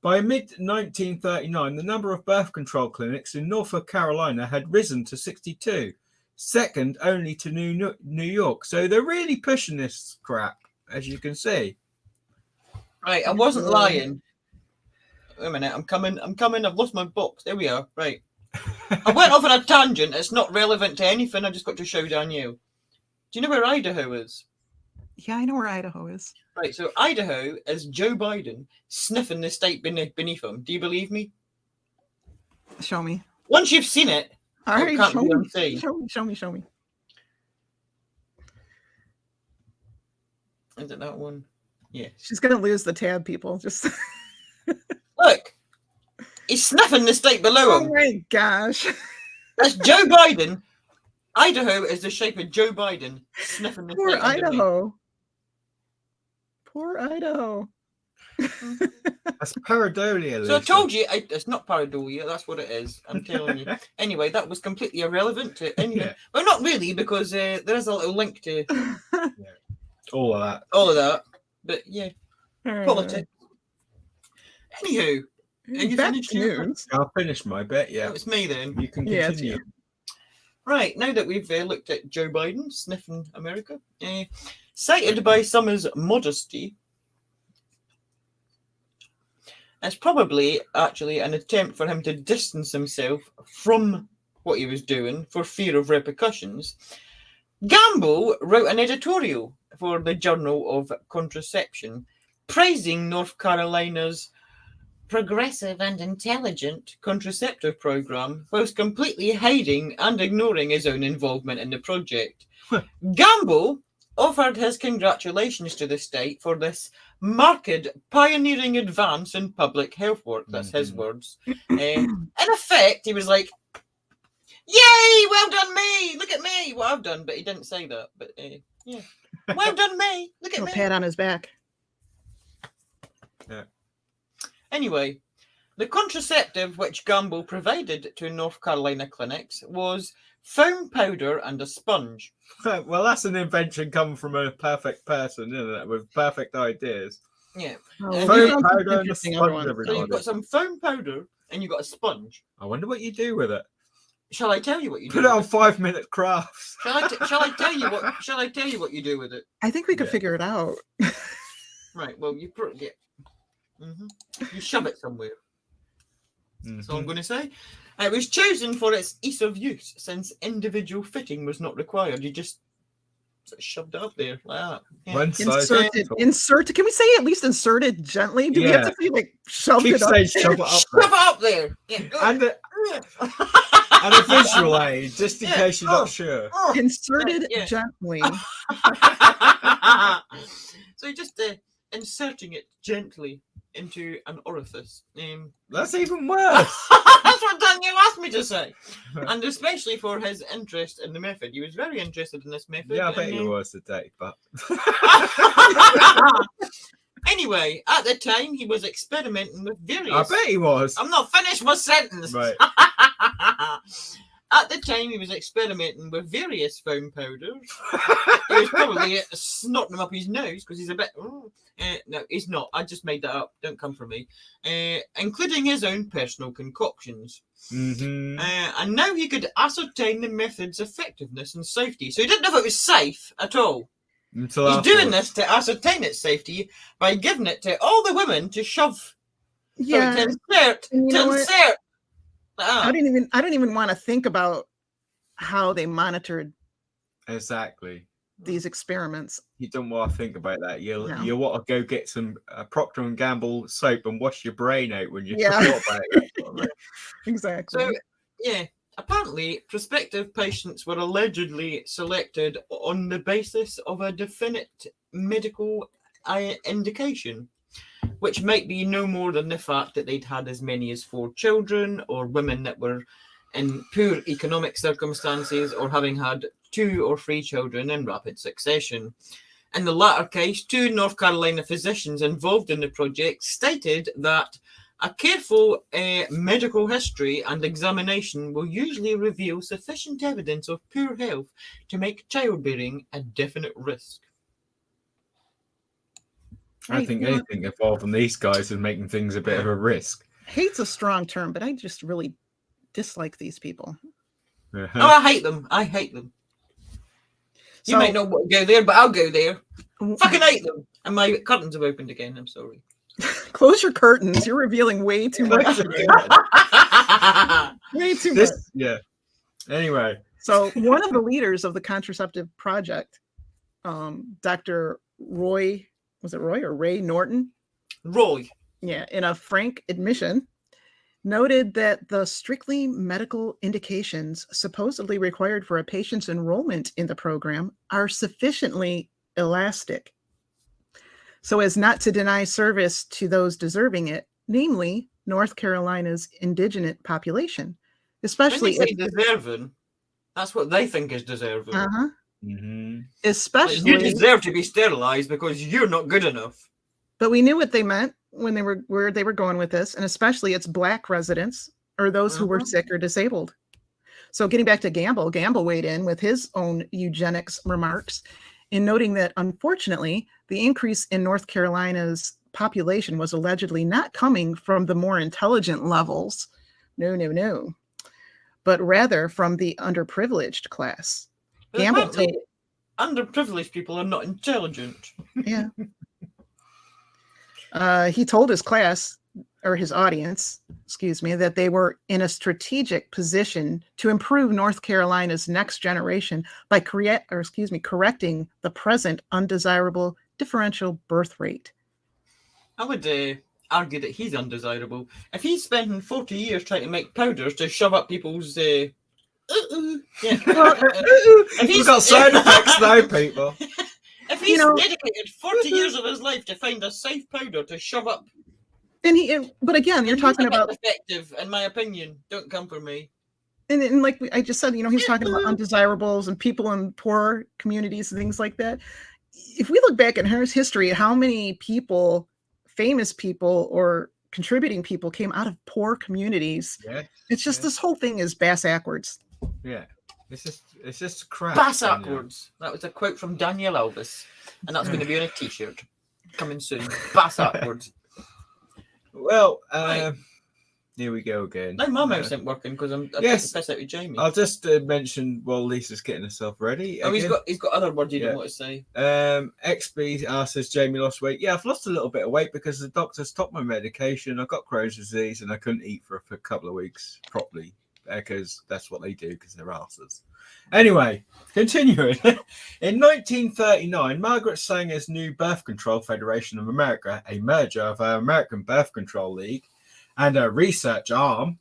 By mid-1939, the number of birth control clinics in North Carolina had risen to 62, second only to New York. So they're really pushing this crap, as you can see. Right, I wasn't lying. Wait a minute, I'm coming. I've lost my box. There we are. Right. I went off on a tangent. It's not relevant to anything. I just got to show Danielle. Do you know where Idaho is? Yeah, I know where Idaho is. Right, so Idaho is Joe Biden sniffing the state beneath him. Do you believe me? Show me. Once you've seen it, All right, can't show be me. unseen. Show me. Is it that one? Yeah. She's gonna lose the tab, people. Just Look, he's sniffing the state below oh him. my gosh. That's Joe Biden. Idaho is the shape of Joe Biden sniffing the Poor state underneath. Idaho. Poor Idaho. That's pareidolia. So I told you, it's not pareidolia, that's what it is. I'm telling you. Anyway, that was completely irrelevant to anything. Yeah. Well, not really, because there is a little link to all of that. all of that. But yeah, politics. Anywho, are you Back finished to your- news. I'll finish my bit. Yeah, It's me then. you can Yeah, it's continue. Right, now that we've looked at Joe Biden sniffing America, cited by some as modesty, it's probably actually an attempt for him to distance himself from what he was doing for fear of repercussions. Gamble wrote an editorial for the Journal of Contraception, praising North Carolina's progressive and intelligent contraceptive program, whilst completely hiding and ignoring his own involvement in the project. Gamble offered his congratulations to the state for this marked pioneering advance in public health work. That's his words. In effect, he was like, "Yay, well done me, look at me, what I've done," but he didn't say that. But yeah, well done me, look at A me. pat on his back. Anyway, the contraceptive which Gamble provided to North Carolina clinics was foam powder and a sponge. Well, that's an invention coming from a perfect person, isn't it? With perfect ideas. Yeah. Oh, Foam you found powder and a interesting sponge, other ones. So everybody. you've got some foam powder and you've got a sponge. I wonder what you do with it. Shall I tell you what you do? Put it on with 5-minute crafts. Shall I tell you what? Shall I tell you what you do with it? I think we could Yeah. figure it out. Right. Well, you put it. You shove it somewhere. That's all I'm going to say. It was chosen for its ease of use, since individual fitting was not required. You just sort of shoved it up there like that. Yeah. One size fits all. Inserted. Can we say at least inserted gently? Do we have Yeah. to say like shoved Keep it up? saying shove it up Shove there. it up there. Yeah. And a visual aid, just in case you're not sure. Inserted Yeah. gently. So you're just inserting it gently into an orifice. That's even worse. That's what Danielle asked me to say. And especially for his interest in the method. He was very interested in this method. Yeah, I bet and, he was today, but Anyway, at the time, he was experimenting with various... I bet he was. I'm not finished my sentence. Right. At the time, he was experimenting with various foam powders. He was probably snotting them up his nose because he's a bit... no, he's not. I just made that up. Don't come for me. Including his own personal concoctions. Mm-hmm. And now he could ascertain the method's effectiveness and safety. So he didn't know if it was safe at all. Until He's doing afterwards. this to ascertain its safety by giving it to all the women to shove. Yeah. Sorry, to insert. and you To know what? insert. Ah. I don't even want to think about how they monitored Exactly. these experiments. You don't want to think about that. You No. you want to go get some Procter and Gamble soap and wash your brain out when you Yeah. thought about it. Exactly. So, yeah, apparently prospective patients were allegedly selected on the basis of a definite medical indication, which might be no more than the fact that they'd had as many as 4 children, or women that were in poor economic circumstances, or having had 2 or 3 children in rapid succession. In the latter case, 2 North Carolina physicians involved in the project stated that a careful medical history and examination will usually reveal sufficient evidence of poor health to make childbearing a definite risk. I think anything involving these guys is making things a bit of a risk. Hate's a strong term, but I just really dislike these people. Oh, I hate them. I hate them. You might not want to go there, but I'll go there. Fucking hate them. And my curtains have opened again. I'm sorry. Close your curtains. You're revealing way too much. Way too much. Yeah. Anyway. So one of the leaders of the contraceptive project, Dr. Roy, was it Roy or Ray Norton? Roy. Yeah, in a frank admission, noted that the strictly medical indications supposedly required for a patient's enrollment in the program are sufficiently elastic so as not to deny service to those deserving it, namely North Carolina's indigenous population, especially when they say deserving. That's what they think is deserving. Uh-huh. Mm-hmm. Especially, you deserve to be sterilized because you're not good enough. But we knew what they meant when they were where they were going with this, and especially it's Black residents or those who were sick or disabled. So getting back to Gamble weighed in with his own eugenics remarks in noting that unfortunately the increase in North Carolina's population was allegedly not coming from the more intelligent levels, no, but rather from the underprivileged class. Gamble told underprivileged people are not intelligent. Yeah. He told his class, or his audience, that they were in a strategic position to improve North Carolina's next generation by correcting the present undesirable differential birth rate. I would argue that he's undesirable. If he's spending 40 years trying to make powders to shove up people's We've got side effects now, people. If he's dedicated 40 years of his life to find a safe powder to shove up, but again, you're talking about effective, in my opinion. Don't come for me. And like I just said, he's talking about undesirables and people in poor communities and things like that. If we look back at history, how many people, famous people or contributing people, came out of poor communities? Yeah. It's just this whole thing is bass backwards. Yeah. It's just crap. Bass backwards. That was a quote from Danielle Elvis, and that's going to be on a T-shirt coming soon. Bass backwards. Well, here we go again. No, my mouse isn't working because I'm taking the piss out with Jamie. I'll just mention while Lisa's getting herself ready. Oh, he's got other words you don't want to say. XB says Jamie lost weight. Yeah, I've lost a little bit of weight because the doctor stopped my medication. I've got Crohn's disease and I couldn't eat for a couple of weeks properly because that's what they do because they're asses. Anyway, continuing. In 1939, Margaret Sanger's new Birth Control Federation of America, a merger of our American Birth Control League and a research arm,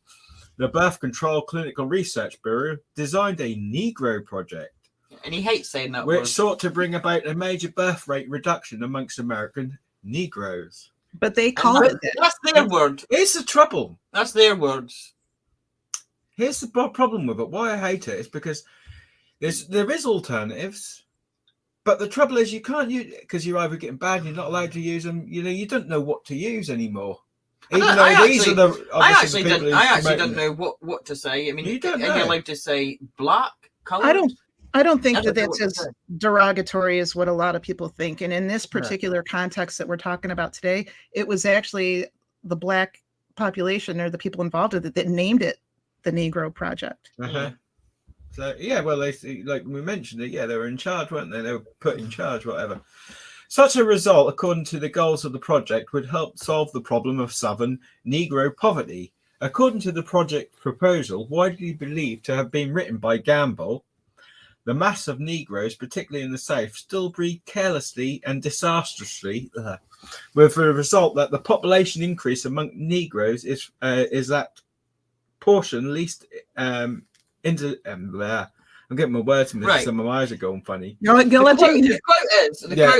the Birth Control Clinical Research Bureau, designed a Negro project. And he hates saying that which word. sought to bring about a major birth rate reduction amongst American Negroes. But they call it that. That's their word. Here's the trouble. That's their words. Here's the problem with it. Why I hate it is because there is alternatives, but the trouble is you can't use because you're either getting bad and you're not allowed to use them. You don't know what to use anymore. I actually don't know what to say. I mean, you don't know. Are you allowed to say black, colored? I don't think that's as derogatory as what a lot of people think. And in this particular context that we're talking about today, it was actually the Black population or the people involved with it that named it the Negro Project. Uh-huh. So well, they like we mentioned it. Yeah, they were in charge, weren't they? They were put in charge, whatever. Such a result, according to the goals of the project, would help solve the problem of Southern Negro poverty. According to the project proposal, widely believed to have been written by Gamble, the mass of Negroes, particularly in the South, still breed carelessly and disastrously, with the result that the population increase among Negroes is that portion least I'm getting my words mixed. Right. Some of my eyes are going funny. You're gonna let change The it. quote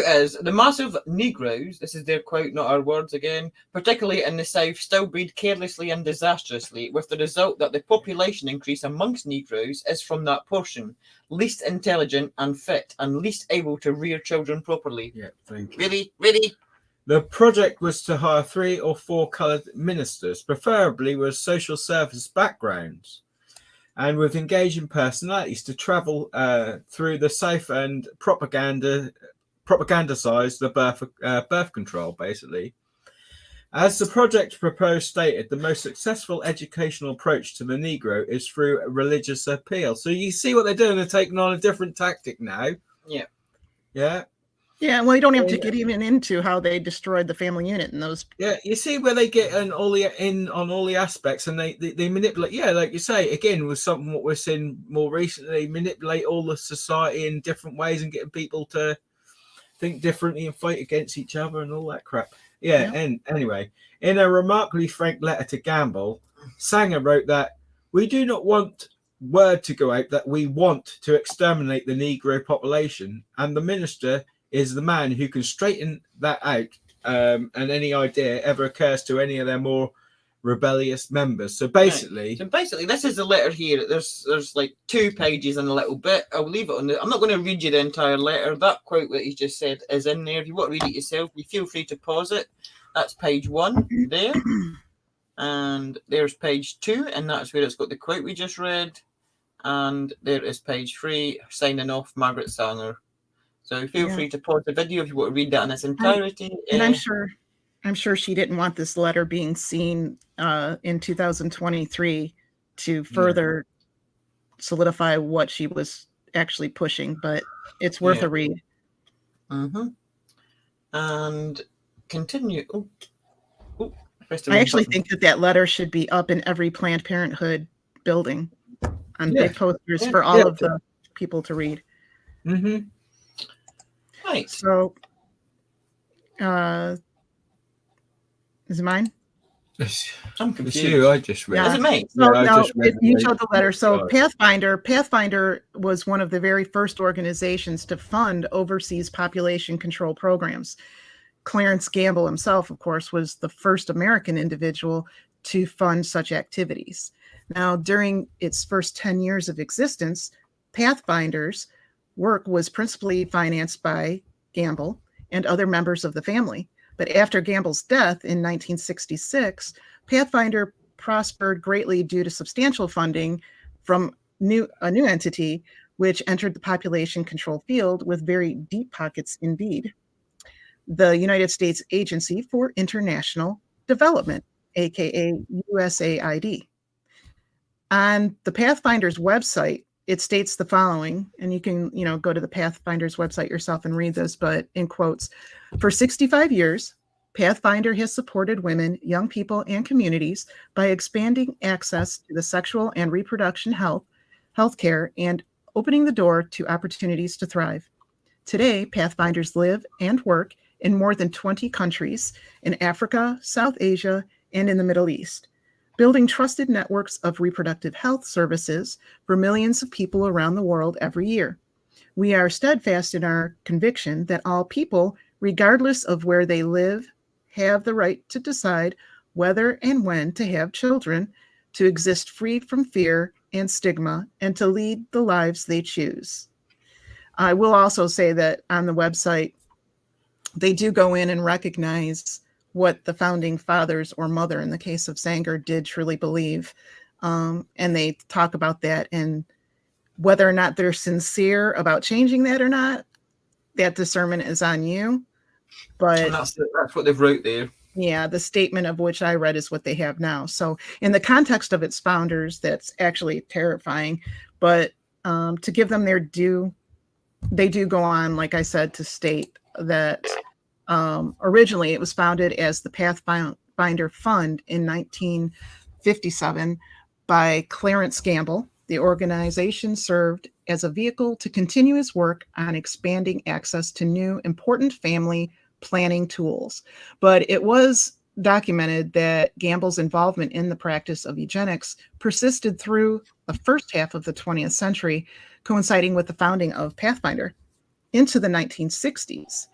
is the massive Negroes, this is their quote, not our words again, particularly in the South, still breed carelessly and disastrously, with the result that the population increase amongst Negroes is from that portion, least intelligent and fit, and least able to rear children properly. Yeah, thank you. Really? The project was to hire 3 or 4 coloured ministers, preferably with social service backgrounds, and with engaging personalities to travel through the South and propagandise the birth control, basically. As the project proposed stated, the most successful educational approach to the Negro is through religious appeal. So you see what they're doing, they're taking on a different tactic now. Yeah. Yeah. Yeah, well, you don't have to get even into how they destroyed the family unit and those. Yeah, you see where they get on all the aspects, and they manipulate. Yeah, like you say, again, with something what we're seeing more recently, manipulate all the society in different ways and getting people to think differently and fight against each other and all that crap. Yeah. And anyway, in a remarkably frank letter to Gamble, Sanger wrote that we do not want word to go out that we want to exterminate the Negro population, and the minister is the man who can straighten that out, and any idea ever occurs to any of their more rebellious members. So basically, this is the letter here. There's like 2 pages and a little bit. I'll leave it on I'm not going to read you the entire letter. That quote that he just said is in there. If you want to read it yourself, you feel free to pause it. That's page 1 there, and there's page 2, and that's where it's got the quote we just read. And there is page 3, signing off, Margaret Sanger. So feel free to pause the video if you want to read that in its entirety. And I'm sure she didn't want this letter being seen in 2023 to further solidify what she was actually pushing, but it's worth a read. And continue. I actually think that letter should be up in every Planned Parenthood building on big posters for all of the people to read. Right. So, is it mine? I'm confused. It's you. I just read. Is it me? So you showed the letter. So Pathfinder was one of the very first organizations to fund overseas population control programs. Clarence Gamble himself, of course, was the first American individual to fund such activities. Now, during its first 10 years of existence, Pathfinder's work was principally financed by Gamble and other members of the family. But after Gamble's death in 1966, Pathfinder prospered greatly due to substantial funding from a new entity, which entered the population control field with very deep pockets indeed. The United States Agency for International Development, aka USAID. On the Pathfinder's website, it states the following, and you can, go to the Pathfinder's website yourself and read this, but in quotes, for 65 years, Pathfinder has supported women, young people, and communities by expanding access to the sexual and reproduction health care, and opening the door to opportunities to thrive. Today, Pathfinders live and work in more than 20 countries in Africa, South Asia, and in the Middle East, building trusted networks of reproductive health services for millions of people around the world every year. We are steadfast in our conviction that all people, regardless of where they live, have the right to decide whether and when to have children, to exist free from fear and stigma, and to lead the lives they choose. I will also say that on the website, they do go in and recognize what the founding fathers, or mother in the case of Sanger, did truly believe. And they talk about that, and whether or not they're sincere about changing that or not, that discernment is on you. But that's what they've wrote there. Yeah, the statement of which I read is what they have now. So in the context of its founders, that's actually terrifying. But to give them their due, they do go on, like I said, to state that originally it was founded as the Pathfinder Fund in 1957 by Clarence Gamble. The organization served as a vehicle to continue his work on expanding access to new important family planning tools. But it was documented that Gamble's involvement in the practice of eugenics persisted through the first half of the 20th century, coinciding with the founding of Pathfinder, into the 1960s.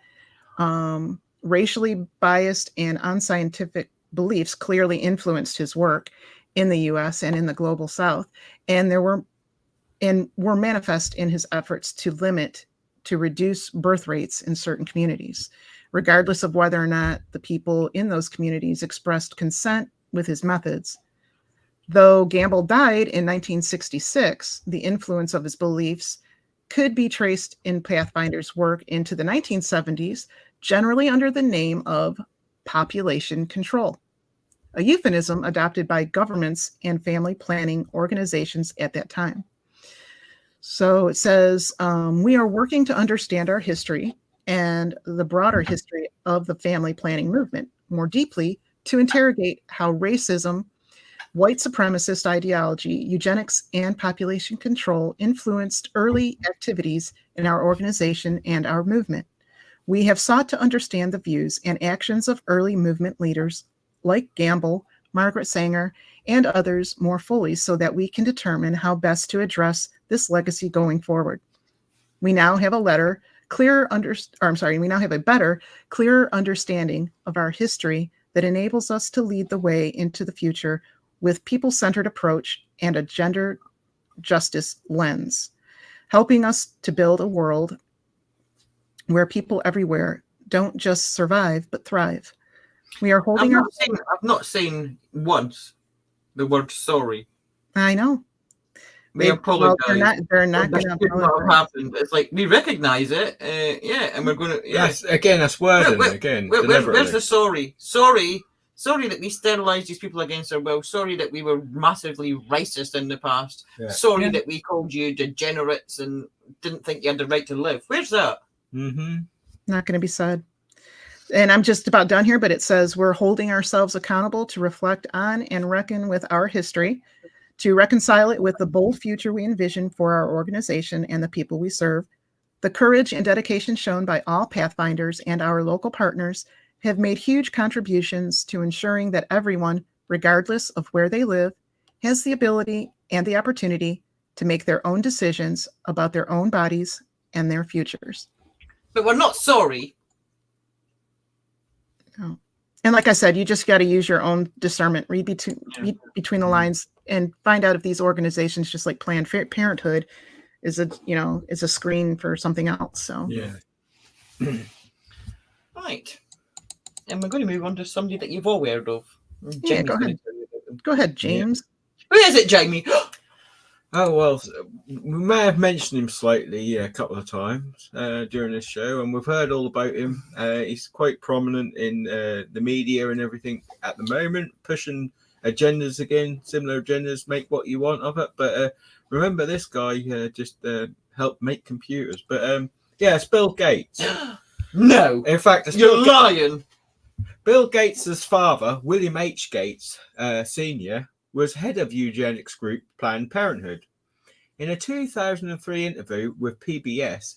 Racially biased and unscientific beliefs clearly influenced his work in the US and in the global South, and were manifest in his efforts to reduce birth rates in certain communities, regardless of whether or not the people in those communities expressed consent with his methods. Though Gamble died in 1966, the influence of his beliefs could be traced in Pathfinder's work into the 1970s, generally under the name of population control, a euphemism adopted by governments and family planning organizations at that time. So it says, we are working to understand our history and the broader history of the family planning movement more deeply, to interrogate how racism, white supremacist ideology, eugenics, and population control influenced early activities in our organization and our movement. We have sought to understand the views and actions of early movement leaders like Gamble, Margaret Sanger, and others more fully, so that we can determine how best to address this legacy going forward. We now have a better, clearer understanding of our history that enables us to lead the way into the future with people-centered approach and a gender justice lens, helping us to build a world where people everywhere don't just survive but thrive. We are holding I've not seen once the word sorry. I know. We apologize. Well, they're not going to apologize. Happened. It's like we recognize it, and we're going to. Yeah. Yes, again, that's wording again. Where's the sorry? Sorry that we sterilized these people against their will. Sorry that we were massively racist in the past. Yeah. Sorry that we called you degenerates and didn't think you had the right to live. Where's that? Mm-hmm. Not going to be said. And I'm just about done here, but it says we're holding ourselves accountable to reflect on and reckon with our history, to reconcile it with the bold future we envision for our organization and the people we serve. The courage and dedication shown by all Pathfinders and our local partners have made huge contributions to ensuring that everyone, regardless of where they live, has the ability and the opportunity to make their own decisions about their own bodies and their futures. But we're not sorry. No. And like I said, you just got to use your own discernment, read between the lines, and find out if these organizations, just like Planned Parenthood, is a screen for something else. So yeah. Right. And we're going to move on to somebody that you've all heard of. Yeah, go ahead. Go ahead, James. Yeah. Who is it, Jamie? Oh, well, we may have mentioned him slightly a couple of times during this show, and we've heard all about him. He's quite prominent in the media and everything at the moment, pushing agendas again, similar agendas, make what you want of it. But remember, this guy just helped make computers. But yeah, it's Bill Gates. No. In fact, it's You're lying. Bill Gates' father, William H. Gates Sr., was head of Eugenics group Planned Parenthood. In a 2003 interview with PBS,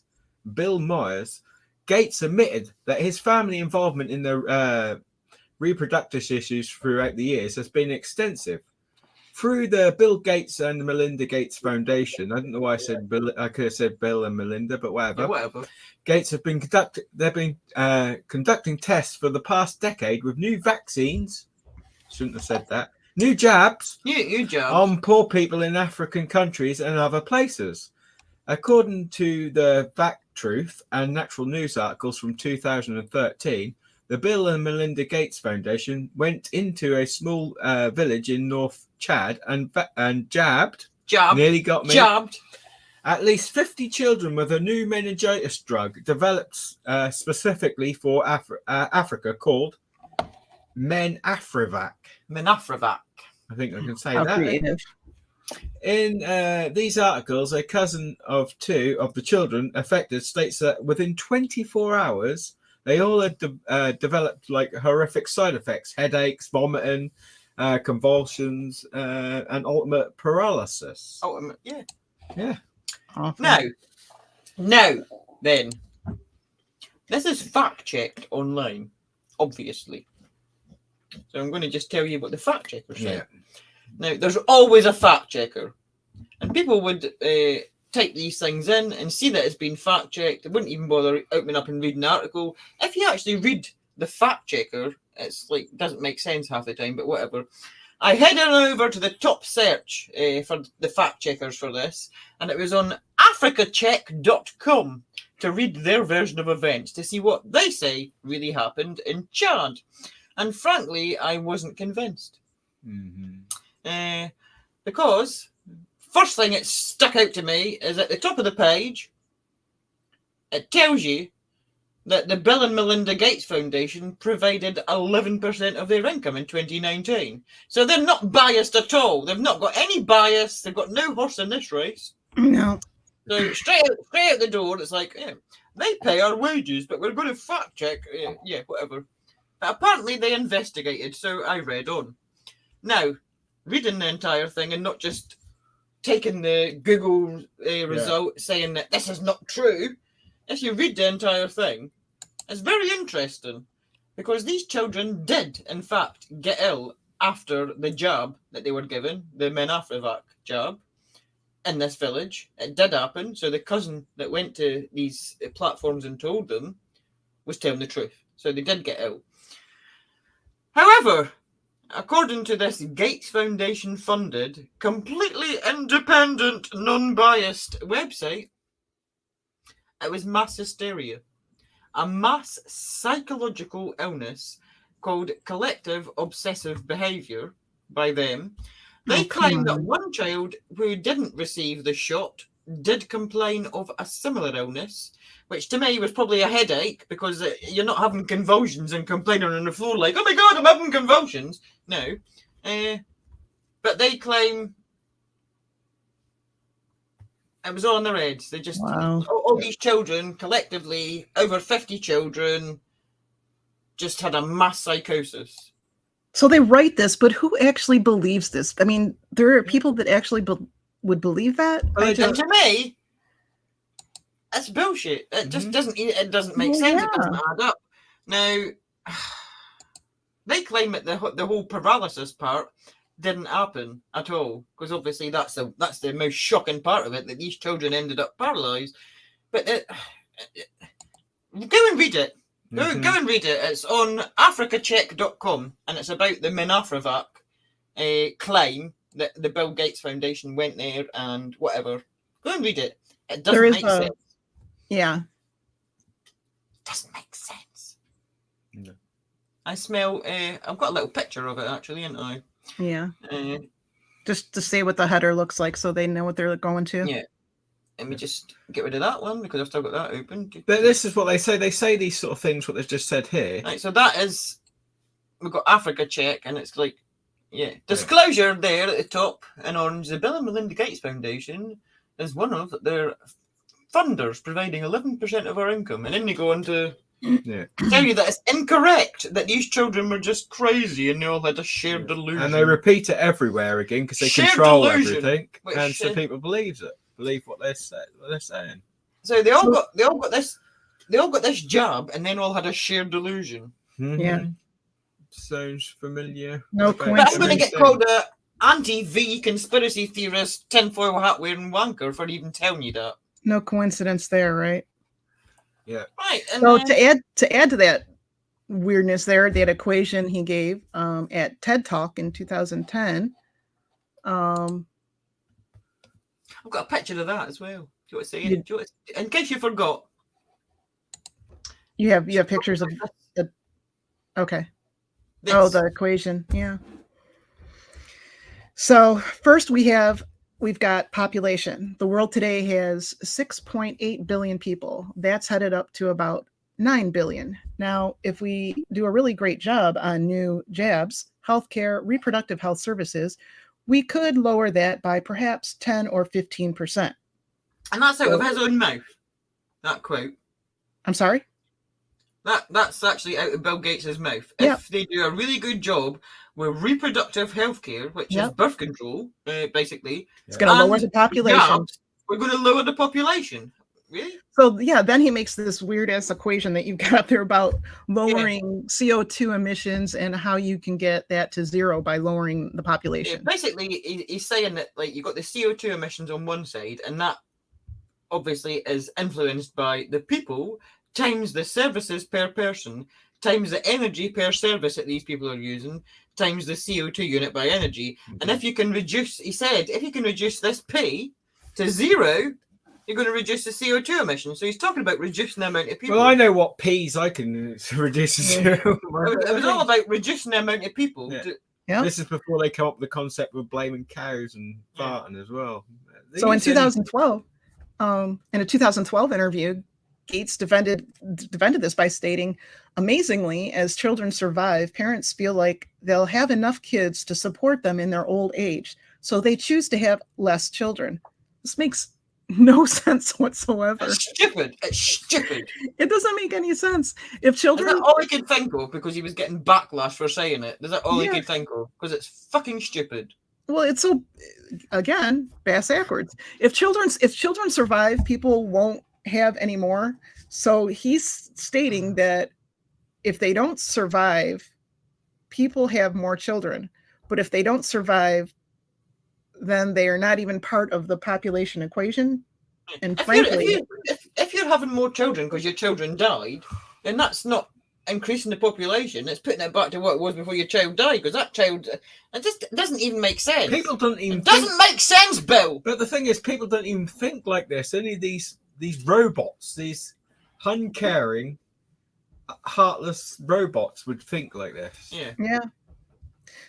Bill Myers, Gates admitted that his family involvement in the reproductive issues throughout the years has been extensive. Through the Bill Gates and Melinda Gates Foundation, I don't know why I said Bill. I could have said Bill and Melinda, but whatever. Yeah, whatever. Gates have been conducting tests for the past decade with new vaccines. Shouldn't have said that. New jabs on poor people in African countries and other places. According to the Fact Truth and Natural News articles from 2013, the Bill and Melinda Gates Foundation went into a small village in North Chad and jabbed. Nearly got me. Jabbed. At least 50 children with a new meningitis drug developed specifically for Africa called Menafrivac. I think I can say that. Creative. In these articles, a cousin of two of the children affected states that within 24 hours, they all had developed like horrific side effects, headaches, vomiting, convulsions, and ultimate paralysis. Yeah. Yeah. Awesome. Now, then, this is fact-checked online, obviously. So I'm going to just tell you what the fact checker said. Yeah. Now, there's always a fact checker. And people would type these things in and see that it's been fact checked. They wouldn't even bother opening up and reading the article. If you actually read the fact checker, it's like, doesn't make sense half the time, but whatever. I headed over to the top search for the fact checkers for this, and it was on africacheck.com to read their version of events to see what they say really happened in Chad. And frankly, I wasn't convinced. Because first thing it stuck out to me is at the top of the page, it tells you that the Bill and Melinda Gates Foundation provided 11% of their income in 2019. So they're not biased at all. They've not got any bias. They've got no horse in this race. No. So straight out the door, it's like, yeah, they pay our wages, but we're going to fact check. Yeah, whatever. But apparently they investigated, so I read on. Now, reading the entire thing and not just taking the Google result saying that this is not true. If you read the entire thing, it's very interesting because these children did, in fact, get ill after the jab that they were given, the Menafrevac jab, in this village. It did happen. So the cousin that went to these platforms and told them was telling the truth. So they did get ill. However, according to this Gates Foundation funded, completely independent, non-biased website, it was mass hysteria, a mass psychological illness called collective obsessive behaviour by them. They claim that one child who didn't receive the shot did complain of a similar illness, which to me was probably a headache because you're not having convulsions and complaining on the floor like, oh my God, I'm having convulsions. No. But they claim it was all on their heads. They just, all these children, collectively, over 50 children, just had a mass psychosis. So they write this, but who actually believes this? I mean, there are people that actually would believe that. And to me, that's bullshit. It just doesn't make sense. Yeah. It doesn't add up. Now, they claim that the whole paralysis part didn't happen at all, because obviously that's the most shocking part of it, that these children ended up paralyzed. But go and read it. Go and read it. It's on africacheck.com, and it's about the Menafrevac claim that the Bill Gates Foundation went there and whatever. Go and read it. It doesn't make sense. Yeah. It doesn't make sense. No. I smell, I've got a little picture of it actually, haven't I? Yeah. Just to say what the header looks like so they know what they're going to. Yeah. Let me just get rid of that one because I've still got that open. But this is what they say. They say these sort of things, what they've just said here. Right, so that is, we've got Africa Check, and it's like, yeah. Disclosure there at the top in orange. The Bill and Melinda Gates Foundation is one of their funders, providing 11% of our income. And then they go on to tell you that it's incorrect, that these children were just crazy and they all had a shared delusion. And they repeat it everywhere again because they control everything. And so people believe what they're saying. So they all got this job and then all had a shared delusion. Yeah. Sounds familiar. No coincidence. But I'm going to get called a anti-V conspiracy theorist, tinfoil hat wearing wanker for even telling you that. No coincidence there, right? Yeah. Right. And so to add to that weirdness there, that equation he gave at TED Talk in 2010. I've got a picture of that as well. Do you want to see it? In case you forgot. You have pictures of the okay. This. Oh, the equation. Yeah. So first we've got population. The world today has 6.8 billion people. That's headed up to about 9 billion. Now, if we do a really great job on new jabs, healthcare, reproductive health services, we could lower that by perhaps 10 or 15%. And that's out of his own mouth, that quote. I'm sorry? That's actually out of Bill Gates' mouth. Yep. If they do a really good job with reproductive healthcare, which is birth control, basically, it's going to lower the population. We're going to lower the population. Really? So yeah, then he makes this weird ass equation that you've got up there about lowering CO2 emissions and how you can get that to zero by lowering the Yeah, population. basically, he's saying that like you've got the CO2 emissions on one side, and that obviously is influenced by the people times the services per person times the energy per service that these people are using times the CO2 unit by energy. And if you can reduce, he said, if you can reduce this P to zero, you're going to reduce the CO2 emissions. So he's talking about reducing the amount of people. Well, I know what P's I can reduce to zero. It was all about reducing the amount of people. Yeah. To, Yeah. This is before they come up with the concept of blaming cows and farting as well. So in 2012, in a 2012 interview, Gates defended this by stating, amazingly, as children survive, parents feel like they'll have enough kids to support them in their old age, so they choose to have less children. This makes no sense whatsoever. it's stupid. It's stupid. It doesn't make any sense. If children, Is that all he could think of because he was getting backlash for saying it? Is that all he Yeah. could think of? Because it's fucking stupid. well, it's so, again, bass backwards. If children survive, people won't have any more. So he's stating that if they don't survive, people have more children. But if they don't survive, then they are not even part of the population equation. And frankly, If you're having more children because your children died, then that's not increasing the population. It's putting it back to what it was before your child died, because that child, it just doesn't even make sense. People don't even It doesn't make sense, Bill. But the thing is, people don't even think like this. Only these robots, these uncaring, heartless robots would think like this. Yeah.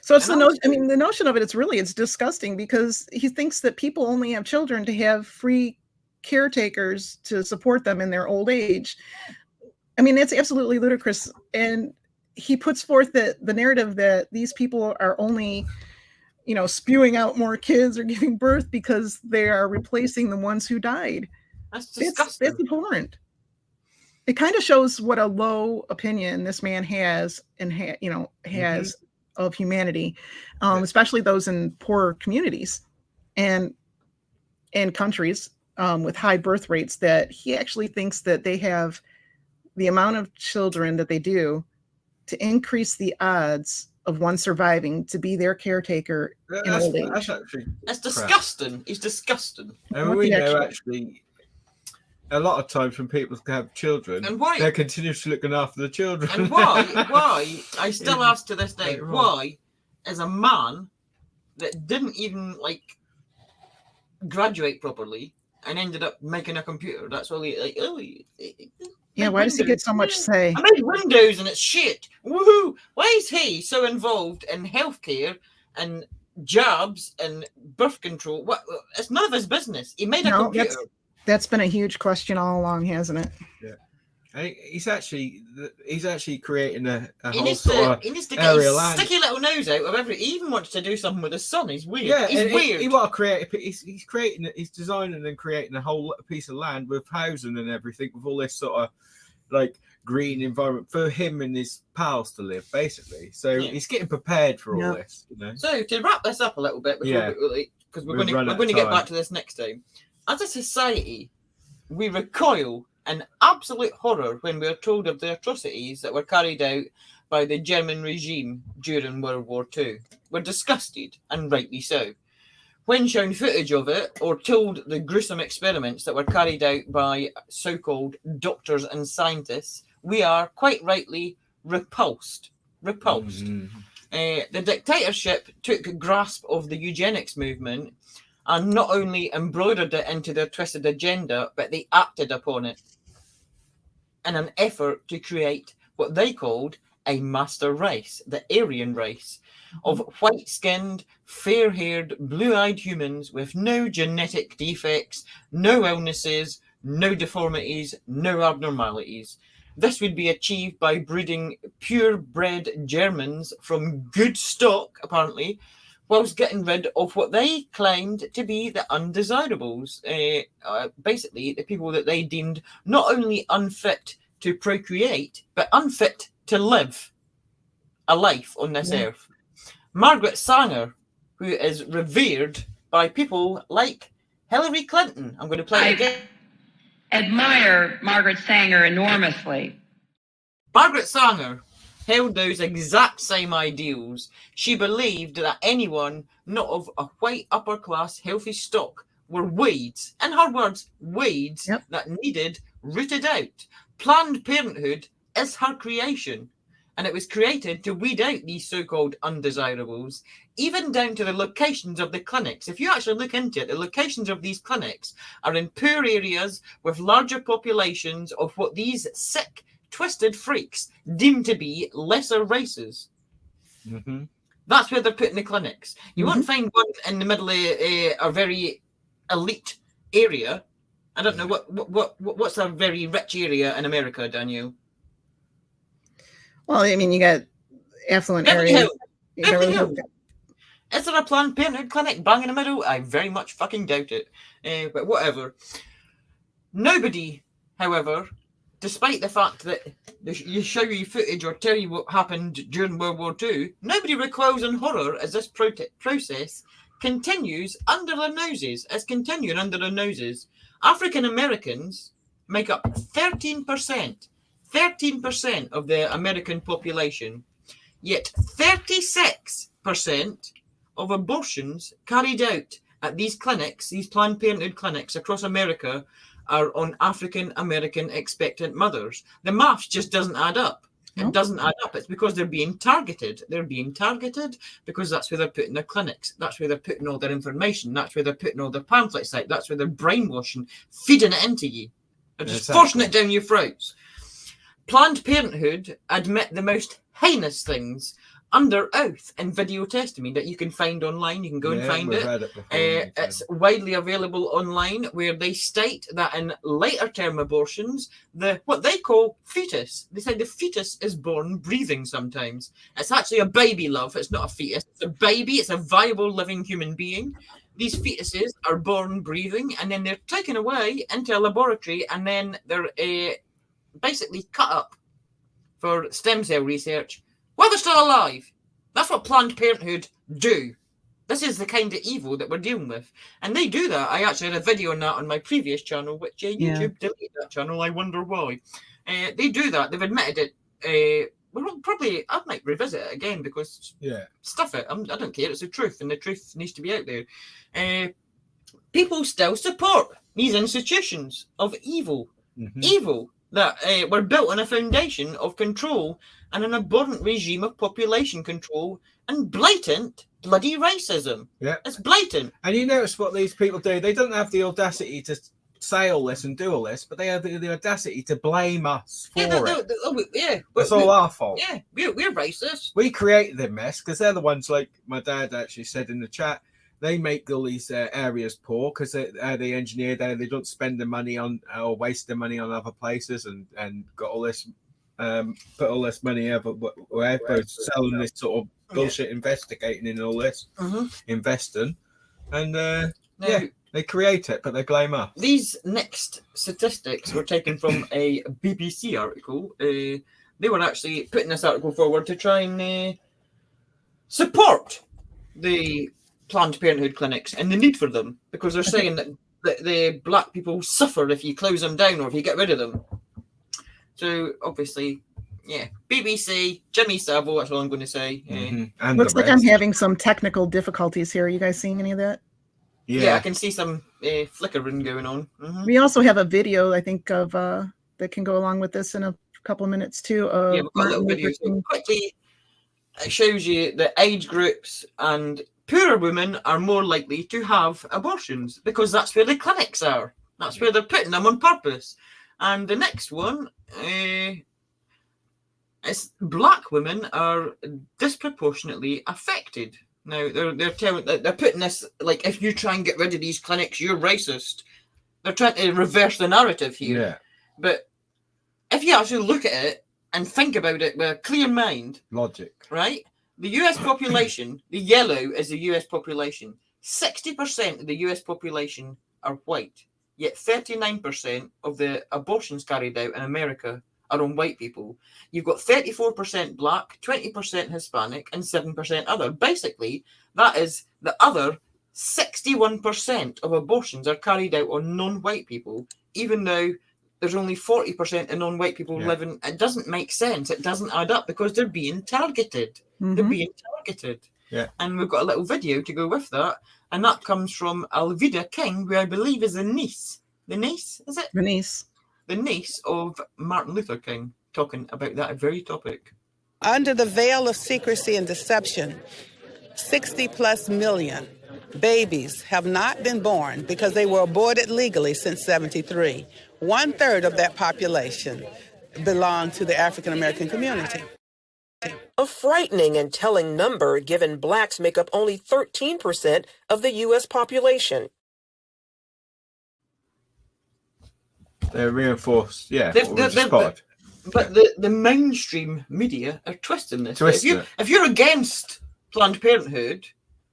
So it's And the notion. I mean, the notion of it. It's disgusting because he thinks that people only have children to have free caretakers to support them in their old age. I mean, it's absolutely ludicrous. And he puts forth the narrative that these people are only, spewing out more kids or giving birth because they are replacing the ones who died. That's disgusting. That's abhorrent. It kind of shows what a low opinion this man has and has of humanity, especially those in poor communities and countries with high birth rates, that he actually thinks that they have the amount of children that they do to increase the odds of one surviving to be their caretaker in old age. That's disgusting. It's disgusting. And we know actually a lot of times when people have children, and why they're continuously looking after the children. And why I still ask to this day, why is a man that didn't even graduate properly and ended up making a computer, that's all he why does he get so much say? I made Windows and it's shit. Woohoo! Why is he so involved in healthcare and jobs and birth control? What? It's none of his business. He made a computer. That's been a huge question all along, hasn't it? Yeah. He's actually creating a he whole needs sort to of get area his land. sticky little nose out of every. He even wants to do something with his son. He's weird. Yeah, he's weird. He want to create. He's designing and creating a whole piece of land with housing and everything, with all this sort of green environment for him and his pals to live, basically. So he's getting prepared for all this. So to wrap this up a little bit, because we're going to get back to this next time. As a society, we recoil in absolute horror when we are told of the atrocities that were carried out by the German regime during World War II. We're disgusted, and rightly so. When shown footage of it, or told the gruesome experiments that were carried out by so-called doctors and scientists, we are quite rightly repulsed. The dictatorship took grasp of the eugenics movement and not only embroidered it into their twisted agenda, but they acted upon it in an effort to create what they called a master race, the Aryan race, of white-skinned, fair-haired, blue-eyed humans with no genetic defects, no illnesses, no deformities, no abnormalities. This would be achieved by breeding purebred Germans from good stock, apparently, whilst getting rid of what they claimed to be the undesirables, basically the people that they deemed not only unfit to procreate, but unfit to live a life on this earth. Margaret Sanger, who is revered by people like Hillary Clinton. I'm going to play it again. admire Margaret Sanger enormously. Margaret Sanger held those exact same ideals. She believed that anyone not of a white upper class healthy stock were weeds, in her words, weeds that needed rooted out. Planned Parenthood is her creation, and it was created to weed out these so-called undesirables, even down to the locations of the clinics. If you actually look into it, the locations of these clinics are in poor areas with larger populations of what these sick, twisted freaks deem to be lesser races. Mm-hmm. That's where they're putting the clinics. You won't find one in the middle of a very elite area. I don't know what's a very rich area in America, Danielle. Well, I mean, you got affluent Beverly areas. Hills. Beverly Hills. Is there a Planned Parenthood clinic bang in the middle? I very much fucking doubt it. But whatever. Nobody, however, despite the fact that you show you footage or tell you what happened during World War II, nobody recoils in horror as this process continues under their noses. It's continuing under their noses. African Americans make up 13% of the American population, yet 36% of abortions carried out at these clinics, these Planned Parenthood clinics across America, are on African American expectant mothers. The maths just doesn't add up. It doesn't add up. It's because they're being targeted. They're being targeted because that's where they're putting their clinics. That's where they're putting all their information. That's where they're putting all their pamphlets out. That's where they're brainwashing, feeding it into you. They're just forcing it down your throats. Planned Parenthood admit the most heinous things under oath in video testimony that you can find online. You can go and find it. It's widely available online, where they state that in later term abortions, what they call fetus, they say the fetus is born breathing sometimes. It's actually a baby, love. It's not a fetus. It's a baby. It's a viable living human being. These fetuses are born breathing, and then they're taken away into a laboratory, and then they're basically cut up for stem cell research while they're still alive. That's what Planned Parenthood do. This is the kind of evil that we're dealing with. And they do that. I actually had a video on that on my previous channel, which YouTube deleted that channel. I wonder why. They do that. They've admitted it. Well, probably I might revisit it again because stuff it. I don't care. It's the truth, and the truth needs to be out there. People still support these institutions of evil. Evil that were built on a foundation of control and an abhorrent regime of population control and blatant bloody racism. Yeah. It's blatant. And you notice what these people do. They don't have the audacity to say all this and do all this, but they have the audacity to blame us for it. It's all our fault. Yeah, we're racist. We created the mess because they're the ones, like my dad actually said in the chat, they make all these areas poor because they engineer there. They don't spend the money on or waste the money on other places and got all this, put all this money wherever selling this sort of bullshit, investigating in all this, investing. And they create it, but they blame us. These next statistics were taken from a BBC article. They were actually putting this article forward to try and support the Planned Parenthood clinics and the need for them, because they're saying that the black people suffer if you close them down or if you get rid of them. So obviously, BBC, Jimmy Savile, that's all I'm going to say. Looks like I'm having some technical difficulties here. Are you guys seeing any of that? Yeah, I can see some flickering going on. We also have a video, I think, of that can go along with this in a couple of minutes too. We've got a little video. So quickly, it shows you the age groups, and poorer women are more likely to have abortions because that's where the clinics are. That's where they're putting them on purpose. And the next one, is black women are disproportionately affected. Now they're putting this like, if you try and get rid of these clinics, you're racist. They're trying to reverse the narrative here. Yeah. But if you actually look at it and think about it with a clear mind, logic, right? The US population, the yellow is the US population. 60% of the US population are white, yet 39% of the abortions carried out in America are on white people. You've got 34% black, 20% Hispanic, and 7% other. Basically, that is the other 61% of abortions are carried out on non-white people. even though there's only 40% of non-white people living. It doesn't make sense. It doesn't add up because they're being targeted. They're being targeted. Yeah. And we've got a little video to go with that. And that comes from Alvida King, who I believe is the niece. The niece, is it? The niece. The niece of Martin Luther King, talking about that very topic. Under the veil of secrecy and deception, 60 plus million babies have not been born because they were aborted legally since 73. 1/3 of that population belong to the African American community. A frightening and telling number, given blacks make up only 13% of the U.S. population. They're reinforced, But spot. the mainstream media are twisting this. Twisting If you're against Planned Parenthood,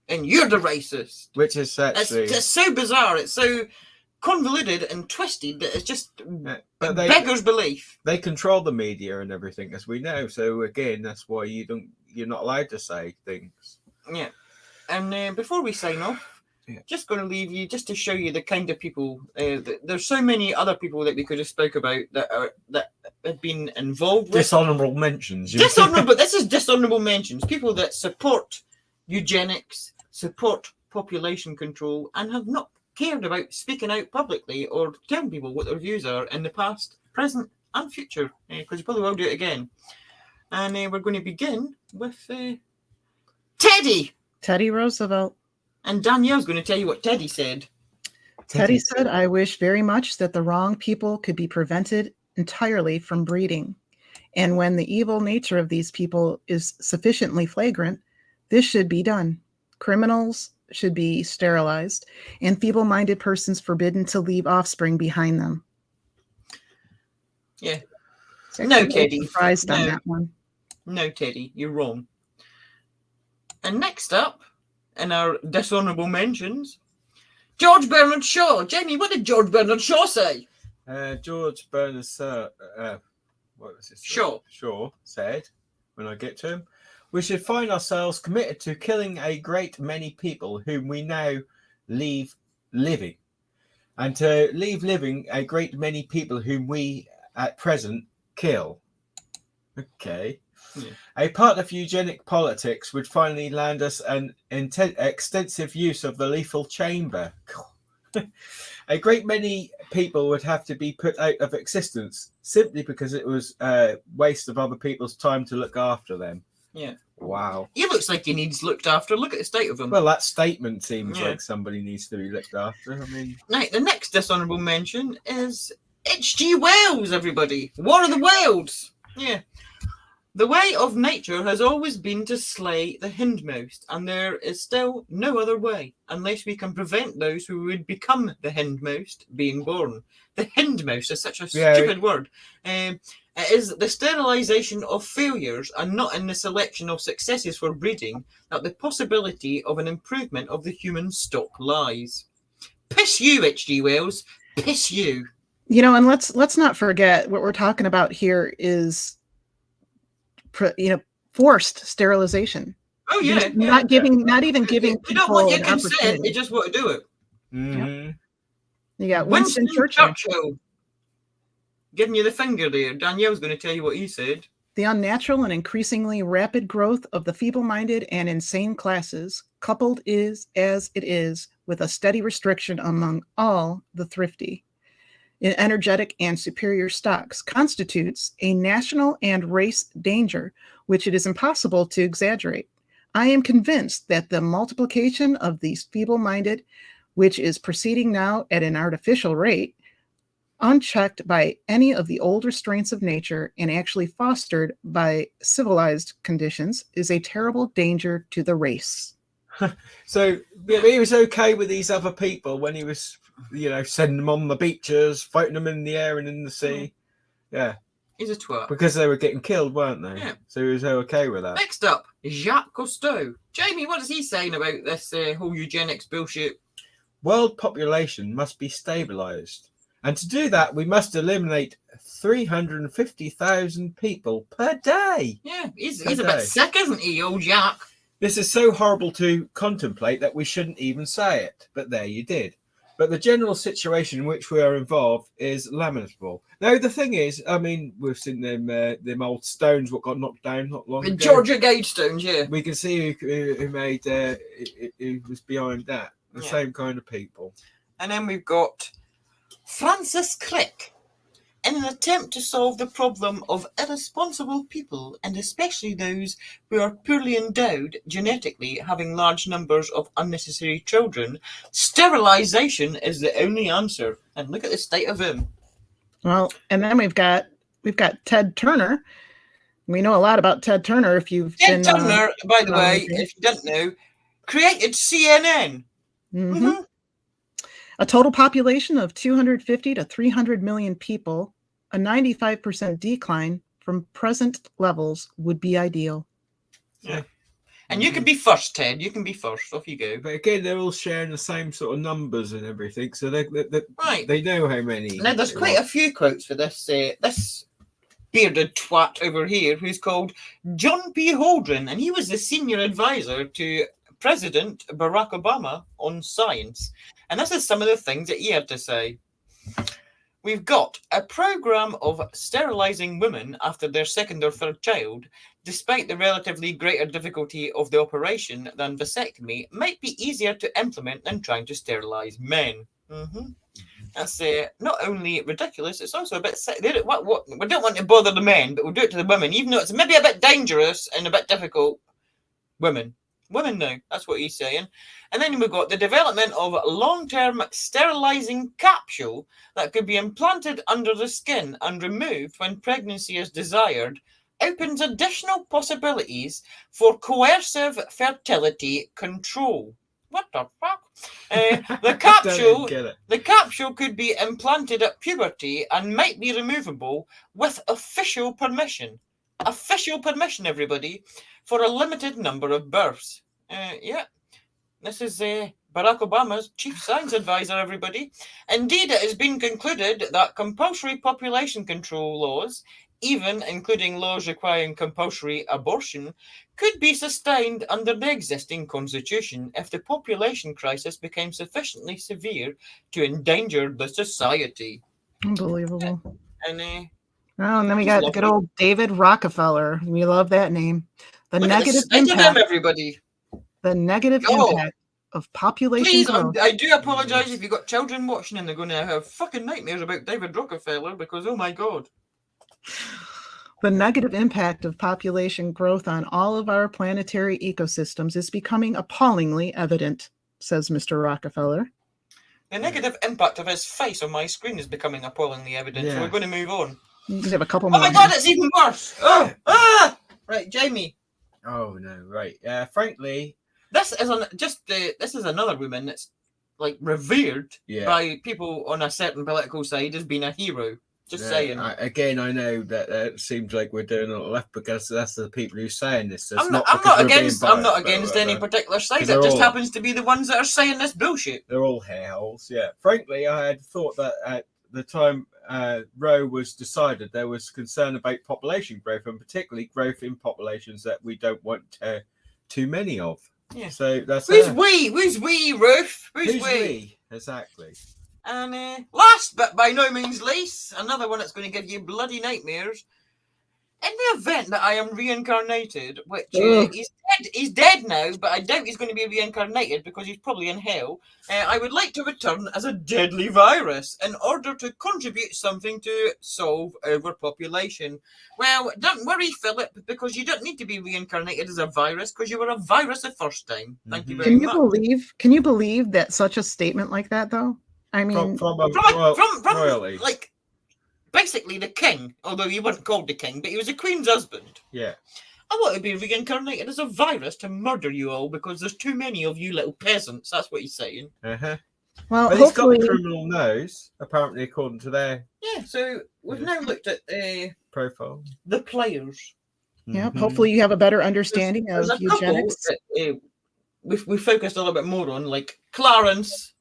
and you're the racist. Which is actually... It's so bizarre. It's so convoluted and twisted that it's just beggars belief. They control the media and everything, as we know. So again, that's why you're not allowed to say things. Yeah. And before we sign off, just going to leave you just to show you the kind of people. There's so many other people that we could have spoke about that have been involved with dishonourable mentions. Dishonourable. This is dishonourable mentions. People that support eugenics, support population control, and have not cared about speaking out publicly or telling people what their views are in the past, present, and future, because you probably will do it again. And we're going to begin with Teddy Roosevelt. And Danielle's going to tell you what Teddy said. Teddy said, "I wish very much that the wrong people could be prevented entirely from breeding. And when the evil nature of these people is sufficiently flagrant, this should be done. Criminals should be sterilized, and feeble-minded persons forbidden to leave offspring behind them." Yeah. No, Teddy. Surprised on that one. No, Teddy, you're wrong. And next up, in our dishonourable mentions, George Bernard Shaw. Jamie, what did George Bernard Shaw say? George Bernard what was his Shaw said, when I get to him, "We should find ourselves committed to killing a great many people whom we now leave living, and to leave living a great many people whom we at present kill." Okay. Yeah. "A part of eugenic politics would finally land us an extensive use of the lethal chamber. A great many people would have to be put out of existence simply because it was a waste of other people's time to look after them." Yeah. Wow. He looks like he needs looked after. Look at the state of him. Well, that statement seems like somebody needs to be looked after. I mean... Now, the next dishonourable mention is H.G. Wells, everybody. War of the Worlds. Yeah. "The way of nature has always been to slay the hindmost, and there is still no other way, unless we can prevent those who would become the hindmost being born." The hindmost is such a stupid word. It is the sterilisation of failures, and not in the selection of successes for breeding, that the possibility of an improvement of the human stock lies. Piss you, H.G. Wells. Piss you. You know, and let's not forget what we're talking about here is forced sterilization. Oh yeah, not even giving people. You don't want your consent; you just want to do it. Mm-hmm. Yep. You got Winston Churchill giving you the finger there. Danielle's going to tell you what he said. "The unnatural and increasingly rapid growth of the feeble-minded and insane classes, coupled as it is with a steady restriction among all the thrifty, energetic and superior stocks, constitutes a national and race danger which it is impossible to exaggerate. I am convinced that the multiplication of these feeble-minded, which is proceeding now at an artificial rate, unchecked by any of the old restraints of nature and actually fostered by civilized conditions, is a terrible danger to the race." So he was okay with these other people when he was, sending them on the beaches, fighting them in the air and in the sea. Yeah. He's a twat. Because they were getting killed, weren't they? Yeah. So he was okay with that. Next up, Jacques Cousteau. Jamie, what is he saying about this whole eugenics bullshit? "World population must be stabilised. And to do that, we must eliminate 350,000 people per day." Yeah, he's a bit sick, isn't he, old Jacques? "This is so horrible to contemplate that we shouldn't even say it. But there you did. But the general situation in which we are involved is lamentable. Now, the thing is, I mean, we've seen them old stones what got knocked down not long The ago. Georgia Guidestones, yeah. We can see who made who was behind that. The same kind of people. And then we've got Francis Crick. In an attempt to solve the problem of irresponsible people, and especially those who are poorly endowed genetically, having large numbers of unnecessary children, sterilization is the only answer. And look at the state of him. Well, and then we've got Ted Turner. We know a lot about Ted Turner. If you've Ted been, Turner, by the way, if you didn't know, created CNN. Mm-hmm. A total population of 250 to 300 million people. A 95% decline from present levels would be ideal. Yeah. And you can be first, Ted. You can be first. Off you go. But again, they're all sharing the same sort of numbers and everything, so they know how many. Now, there's quite a few quotes for this. This bearded twat over here, who's called John P. Holdren, and he was the senior advisor to President Barack Obama on science. And this is some of the things that he had to say. We've got a program of sterilizing women after their second or third child, despite the relatively greater difficulty of the operation than vasectomy, might be easier to implement than trying to sterilize men. That's not only ridiculous, it's also a bit sick. We don't want to bother the men, but we'll do it to the women, even though it's maybe a bit dangerous and a bit difficult. Women now, that's what he's saying. And then we've got the development of a long-term sterilizing capsule that could be implanted under the skin and removed when pregnancy is desired, opens additional possibilities for coercive fertility control. What the fuck? The capsule could be implanted at puberty and might be removable with official permission. Official permission, everybody, for a limited number of births. This is Barack Obama's chief science advisor, everybody. Indeed, it has been concluded that compulsory population control laws, even including laws requiring compulsory abortion, could be sustained under the existing constitution if the population crisis became sufficiently severe to endanger the society. Unbelievable. And then we got good old David Rockefeller. We love that name. The negative impact, everybody. The negative impact of population growth. I do apologize if you've got children watching and they're going to have fucking nightmares about David Rockefeller because, oh my God. The negative impact of population growth on all of our planetary ecosystems is becoming appallingly evident, says Mr. Rockefeller. The negative impact of his face on my screen is becoming appallingly evident, so we're going to move on. You have a couple more. Oh my God, it's even worse. Right, Jamie. Oh no, right. Frankly, this is another woman that's like revered by people on a certain political side as being a hero. Just saying. I know that it seems like we're doing a lot left because that's the people who are saying this. I'm not against any particular side. It just happens to be the ones that are saying this bullshit. They're all hairholes. Yeah. Frankly, I had thought that at the time Roe was decided, there was concern about population growth, and particularly growth in populations that we don't want too many of. Yeah. So that's who's we, Ruth? Who's we? Exactly. And last but by no means least, another one that's going to give you bloody nightmares. In the event that I am reincarnated, which he's dead now, but I doubt he's going to be reincarnated because he's probably in hell, I would like to return as a deadly virus in order to contribute something to solve overpopulation. Well, don't worry, Philip, because you don't need to be reincarnated as a virus because you were a virus the first time. Thank you very much. Can you believe that such a statement like that, though? I mean, from like basically the king, although he wasn't called the king, but he was the queen's husband. Yeah. I want to be reincarnated as a virus to murder you all because there's too many of you little peasants. That's what he's saying. Uh-huh. Well, he's got a criminal nose, apparently, according to their... Yeah, so we've now looked at profile. The players. Yeah, hopefully you have a better understanding of eugenics. We focused a little bit more on, like, Clarence,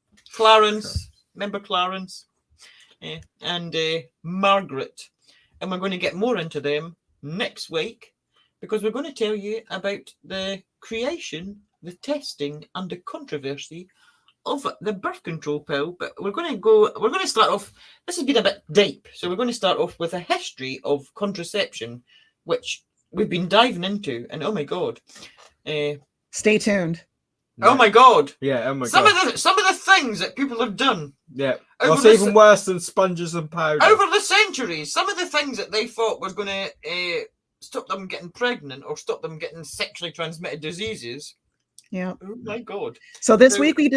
remember Clarence? And Margaret. And we're going to get more into them next week because we're going to tell you about the creation, the testing, and the controversy of the birth control pill, but we're going to start off, this has been a bit deep, so we're going to start off with a history of contraception, which we've been diving into, and oh my god. Stay tuned. Oh my god. Yeah, oh my some god. Some of the things that people have done. Yeah. Over What's the even worse than sponges and powder? Over the centuries, some of the things that they thought was going to stop them getting pregnant or stop them getting sexually transmitted diseases. Yeah. Oh my god. So this week we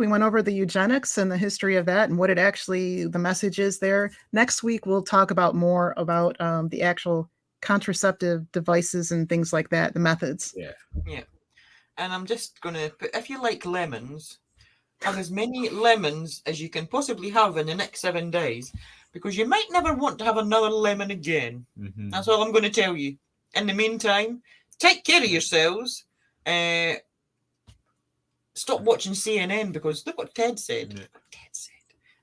went over the eugenics and the history of that and what it actually, the message is there. Next week we'll talk about more about the actual contraceptive devices and things like that, the methods. Yeah. Yeah. And I'm just going to put, if you like lemons, have as many lemons as you can possibly have in the next 7 days, because you might never want to have another lemon again. Mm-hmm. That's all I'm going to tell you. In the meantime, take care of yourselves. Stop watching CNN, because look what Ted said. Yeah. Look what Ted said.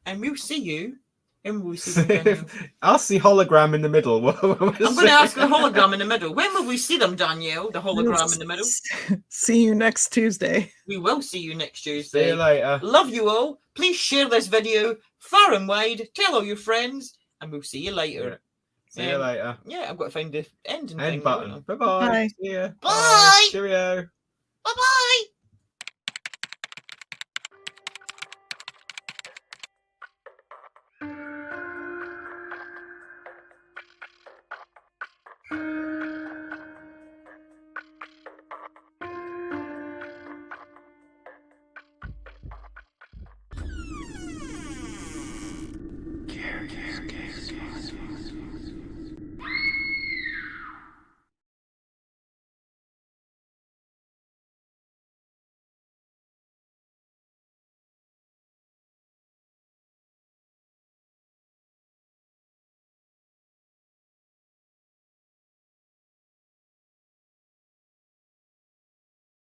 And we'll see you. And we'll see you Danielle. Ask the hologram in the middle. I'm going to ask the hologram in the middle. When will we see them, Danielle? The hologram in the middle? See you next Tuesday. We will see you next Tuesday. See you later. Love you all. Please share this video far and wide. Tell all your friends. And we'll see you later. See you later. Yeah, I've got to find the ending End thing. button. Bye-bye. Bye. See ya. Bye. Cheerio. Bye-bye.